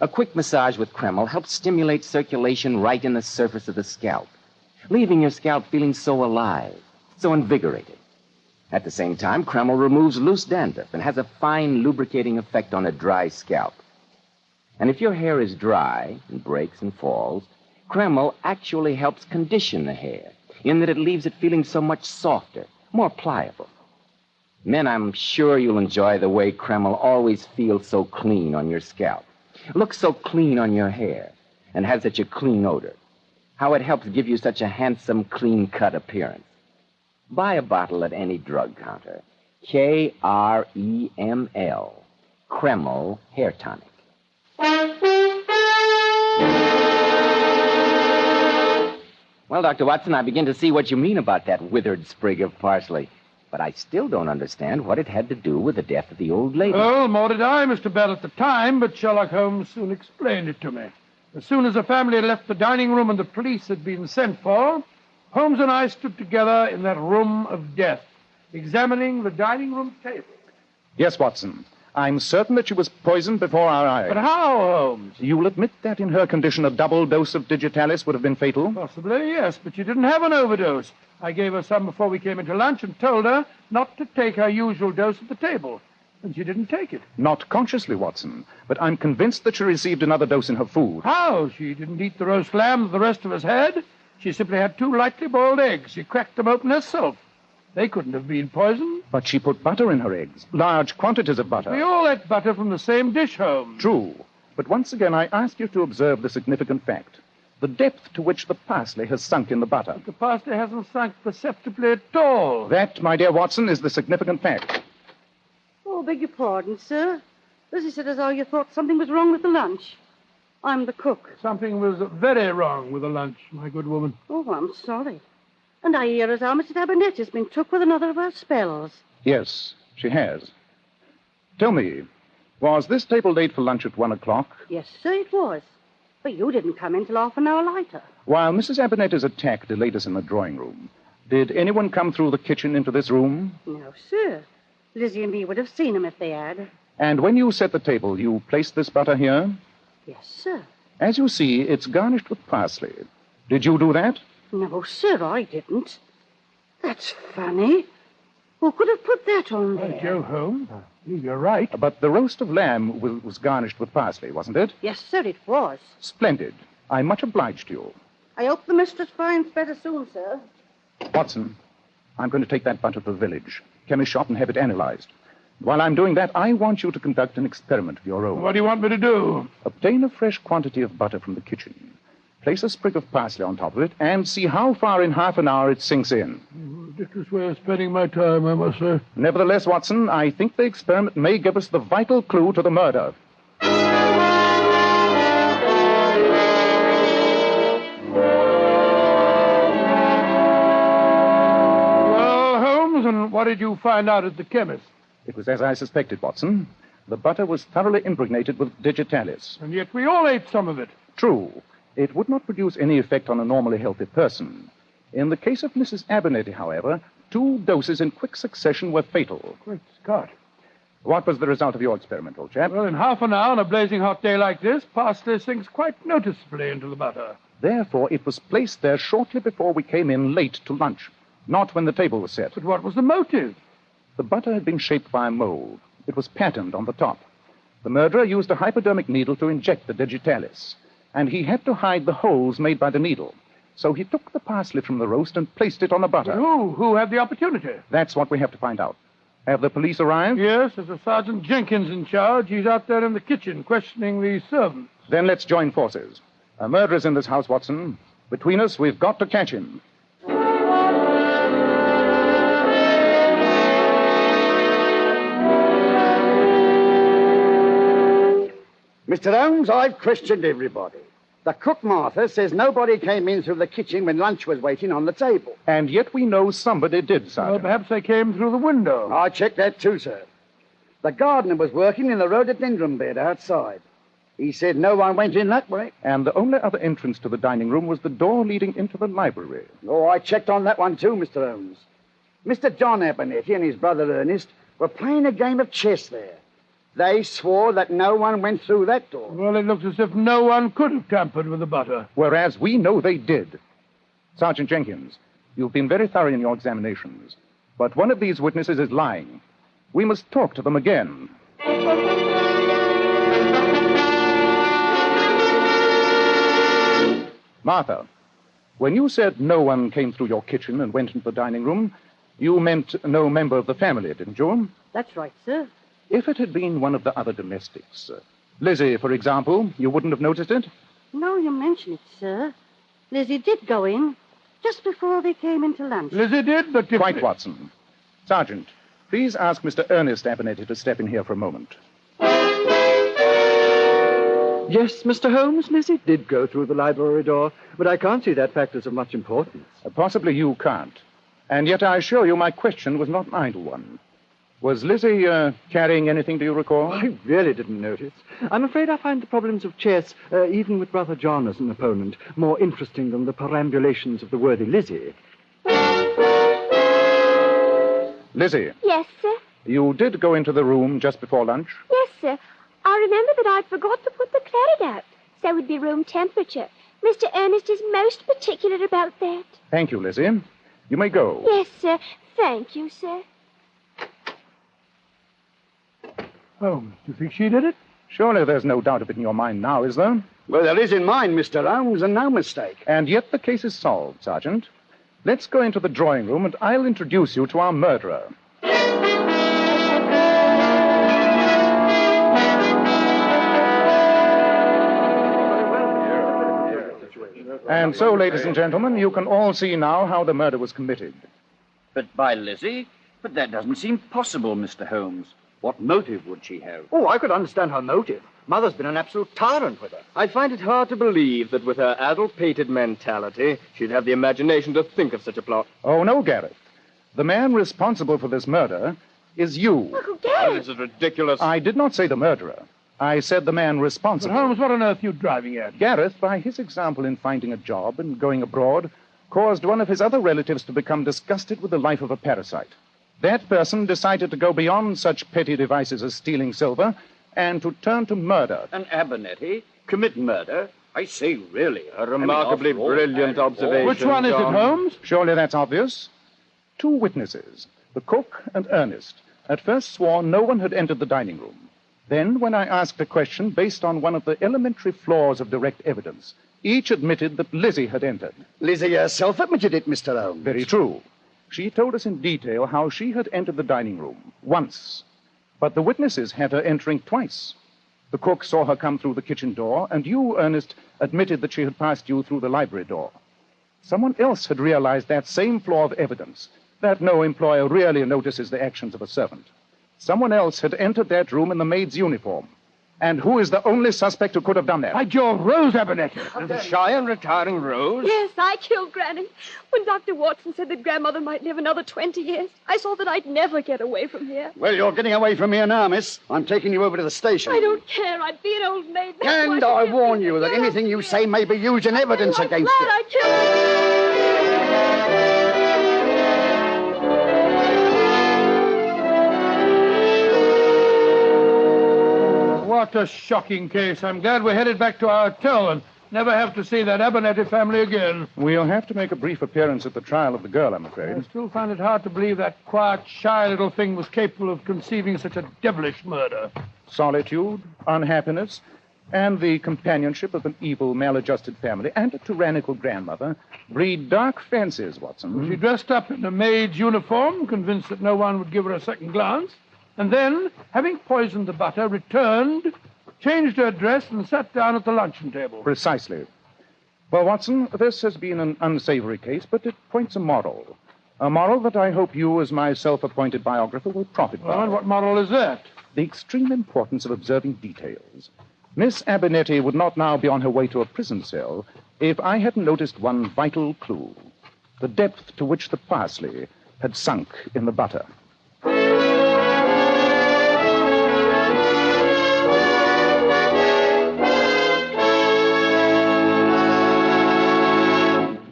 A quick massage with Kreml helps stimulate circulation right in the surface of the scalp, leaving your scalp feeling so alive, so invigorated. At the same time, Kreml removes loose dandruff and has a fine lubricating effect on a dry scalp. And if your hair is dry and breaks and falls, Kreml actually helps condition the hair in that it leaves it feeling so much softer, more pliable. Men, I'm sure you'll enjoy the way Kreml always feels so clean on your scalp, looks so clean on your hair, and has such a clean odor. How it helps give you such a handsome, clean-cut appearance. Buy a bottle at any drug counter. Kreml, Kreml Hair Tonic. Well, Dr. Watson, I begin to see what you mean about that withered sprig of parsley. But I still don't understand what it had to do with the death of the old lady. Well, more did I, Mr. Bell, at the time, but Sherlock Holmes soon explained it to me. As soon as the family had left the dining room and the police had been sent for, Holmes and I stood together in that room of death, examining the dining room table. Yes, Watson. I'm certain that she was poisoned before our eyes. But how, Holmes? You'll admit that in her condition a double dose of digitalis would have been fatal? Possibly, yes, but she didn't have an overdose. I gave her some before we came into lunch and told her not to take her usual dose at the table. And she didn't take it. Not consciously, Watson, but I'm convinced that she received another dose in her food. How? She didn't eat the roast lamb that the rest of us had. She simply had 2 lightly boiled eggs. She cracked them open herself. They couldn't have been poisoned. But she put butter in her eggs, large quantities of butter. We all ate butter from the same dish, Holmes. True. But once again, I ask you to observe the significant fact. The depth to which the parsley has sunk in the butter. But the parsley hasn't sunk perceptibly at all. That, my dear Watson, is the significant fact. Oh, beg your pardon, sir. Lizzie said as how you thought something was wrong with the lunch. I'm the cook. Something was very wrong with the lunch, my good woman. Oh, I'm sorry. And I hear as how Mrs. Abernethy's been took with another of her spells. Yes, she has. Tell me, was this table laid for lunch at 1 o'clock? Yes, sir, it was. But you didn't come in till half an hour later. While Mrs. Abernethy's attack delayed us in the drawing room, did anyone come through the kitchen into this room? No, sir. Lizzie and me would have seen him if they had. And when you set the table, you placed this butter here? Yes, sir. As you see, it's garnished with parsley. Did you do that? No, sir, I didn't. That's funny. Who could have put that on there? By Joe, Holmes, I believe you're right. But the roast of lamb was garnished with parsley, wasn't it? Yes, sir, it was. Splendid. I'm much obliged to you. I hope the mistress finds better soon, sir. Watson, I'm going to take that butter to the village, chemist shop, and have it analyzed. While I'm doing that, I want you to conduct an experiment of your own. What do you want me to do? Obtain a fresh quantity of butter from the kitchen. Place a sprig of parsley on top of it, and see how far in half an hour it sinks in. Ridiculous way of spending my time, I must say. Nevertheless, Watson, I think the experiment may give us the vital clue to the murder. Well, Holmes, and what did you find out at the chemist? It was as I suspected, Watson. The butter was thoroughly impregnated with digitalis. And yet we all ate some of it. True, it would not produce any effect on a normally healthy person. In the case of Mrs. Abernethy, however, 2 doses in quick succession were fatal. Great Scott. What was the result of your experiment, old chap? Well, in half an hour on a blazing hot day like this, parsley sinks quite noticeably into the butter. Therefore, it was placed there shortly before we came in late to lunch, not when the table was set. But what was the motive? The butter had been shaped by a mold. It was patterned on the top. The murderer used a hypodermic needle to inject the digitalis, and he had to hide the holes made by the needle. So he took the parsley from the roast and placed it on the butter. But who had the opportunity? That's what we have to find out. Have the police arrived? Yes, there's a Sergeant Jenkins in charge. He's out there in the kitchen questioning the servants. Then let's join forces. A murderer's in this house, Watson. Between us, we've got to catch him. Mr. Holmes, I've questioned everybody. The cook, Martha, says nobody came in through the kitchen when lunch was waiting on the table. And yet we know somebody did, Sergeant. Well, perhaps they came through the window. I checked that too, sir. The gardener was working in the rhododendron bed outside. He said no one went in that way. And the only other entrance to the dining room was the door leading into the library. Oh, I checked on that one too, Mr. Holmes. Mr. John Abernethy and his brother Ernest were playing a game of chess there. They swore that no one went through that door. Well, it looks as if no one could have tampered with the butter. Whereas we know they did. Sergeant Jenkins, you've been very thorough in your examinations. But one of these witnesses is lying. We must talk to them again. Martha, when you said no one came through your kitchen and went into the dining room, you meant no member of the family, didn't you? That's right, sir. If it had been one of the other domestics, Lizzie, for example, you wouldn't have noticed it? No, you mention it, sir. Lizzie did go in just before they came into lunch. Lizzie did, but... Quite, Watson. Sergeant, please ask Mr. Ernest Abernethy to step in here for a moment. Yes, Mr. Holmes, Lizzie did go through the library door, but I can't see that fact as of much importance. Possibly you can't. And yet I assure you my question was not an idle one. Was Lizzie carrying anything, do you recall? I really didn't notice. I'm afraid I find the problems of chess, even with Brother John as an opponent, more interesting than the perambulations of the worthy Lizzie. Lizzie. Yes, sir? You did go into the room just before lunch? Yes, sir. I remember that I'd forgot to put the claret out, so it would be room temperature. Mr. Ernest is most particular about that. Thank you, Lizzie. You may go. Yes, sir. Thank you, sir. Holmes, do you think she did it? Surely there's no doubt of it in your mind now, is there? Well, there is in mine, Mr. Holmes, and no mistake. And yet the case is solved, Sergeant. Let's go into the drawing room, and I'll introduce you to our murderer. And so, ladies and gentlemen, you can all see now how the murder was committed. But by Lizzie? But that doesn't seem possible, Mr. Holmes. What motive would she have? Oh, I could understand her motive. Mother's been an absolute tyrant with her. I find it hard to believe that with her addle-pated mentality, she'd have the imagination to think of such a plot. Oh, no, Gareth. The man responsible for this murder is you. Uncle Gareth! Oh, this is ridiculous. I did not say the murderer. I said the man responsible. But Holmes, what on earth are you driving at? Gareth, by his example in finding a job and going abroad, caused one of his other relatives to become disgusted with the life of a parasite. That person decided to go beyond such petty devices as stealing silver and to turn to murder. And Abernethy commit murder? I say, really. A remarkably brilliant observation. Which one is it, Holmes? Surely that's obvious. 2 witnesses, the cook and Ernest, at first swore no one had entered the dining room. Then, when I asked a question based on one of the elementary flaws of direct evidence, each admitted that Lizzie had entered. Lizzie herself admitted it, Mr. Holmes. Very true. She told us in detail how she had entered the dining room once. But the witnesses had her entering twice. The cook saw her come through the kitchen door, and you, Ernest, admitted that she had passed you through the library door. Someone else had realized that same flaw of evidence, that no employer really notices the actions of a servant. Someone else had entered that room in the maid's uniform. And who is the only suspect who could have done that? By George, Rose Abernethy. The shy and retiring Rose? Yes, I killed Granny. When Dr. Watson said that Grandmother might live another 20 years, I saw that I'd never get away from here. Well, you're getting away from here now, miss. I'm taking you over to the station. I don't care. I'd be an old maid. And I warn you that anything you say may be used in evidence against you. I What a shocking case. I'm glad we're headed back to our hotel and never have to see that Abernethy family again. We'll have to make a brief appearance at the trial of the girl, I'm afraid. I still find it hard to believe that quiet, shy little thing was capable of conceiving such a devilish murder. Solitude, unhappiness, and the companionship of an evil, maladjusted family and a tyrannical grandmother breed dark fancies, Watson. She dressed up in a maid's uniform, convinced that no one would give her a second glance, and then, having poisoned the butter, returned, changed her dress, and sat down at the luncheon table. Precisely. Well, Watson, this has been an unsavory case, but it points a moral. A moral that I hope you, as my self-appointed biographer, will profit by. And what moral is that? The extreme importance of observing details. Miss Abernethy would not now be on her way to a prison cell if I hadn't noticed one vital clue. The depth to which the parsley had sunk in the butter.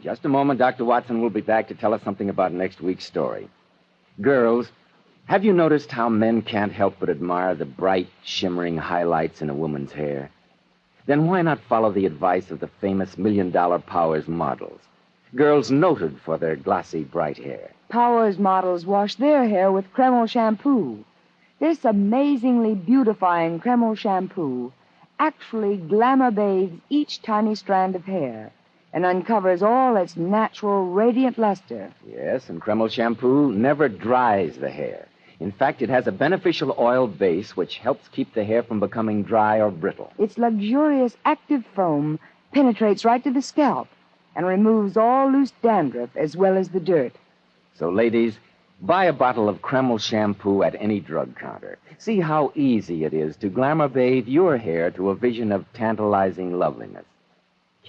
Just a moment, Dr. Watson will be back to tell us something about next week's story. Girls, have you noticed how men can't help but admire the bright, shimmering highlights in a woman's hair? Then why not follow the advice of the famous $1 Million Powers models? Girls noted for their glossy, bright hair. Powers models wash their hair with Kreml shampoo. This amazingly beautifying Kreml shampoo actually glamour bathes each tiny strand of hair and uncovers all its natural, radiant luster. Yes, and Kreml shampoo never dries the hair. In fact, it has a beneficial oil base which helps keep the hair from becoming dry or brittle. Its luxurious active foam penetrates right to the scalp and removes all loose dandruff as well as the dirt. So, ladies, buy a bottle of Kreml shampoo at any drug counter. See how easy it is to glamour bathe your hair to a vision of tantalizing loveliness.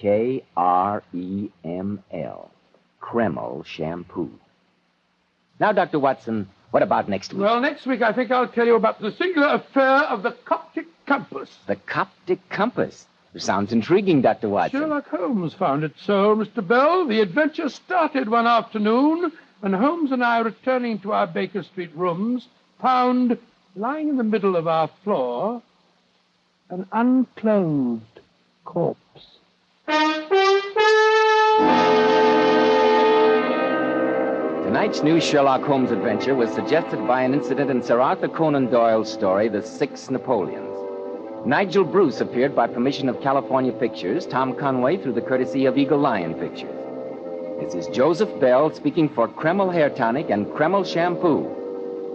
Kreml. Kreml shampoo. Now, Dr. Watson, what about next week? Well, next week I think I'll tell you about the singular affair of the Coptic compass. The Coptic compass? Sounds intriguing, Dr. Watson. Sherlock Holmes found it so, Mr. Bell. The adventure started one afternoon when Holmes and I, returning to our Baker Street rooms, found, lying in the middle of our floor, an unclothed corpse. Tonight's new Sherlock Holmes adventure was suggested by an incident in Sir Arthur Conan Doyle's story, The Six Napoleons. Nigel Bruce appeared by permission of California Pictures, Tom Conway through the courtesy of Eagle Lion Pictures. This is Joseph Bell speaking for Kreml Hair Tonic and Kreml Shampoo,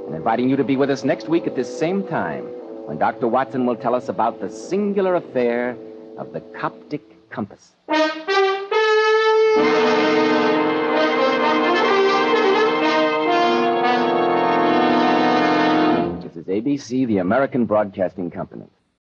and inviting you to be with us next week at this same time when Dr. Watson will tell us about the singular affair of the Coptic compass. This is ABC, the American Broadcasting Company.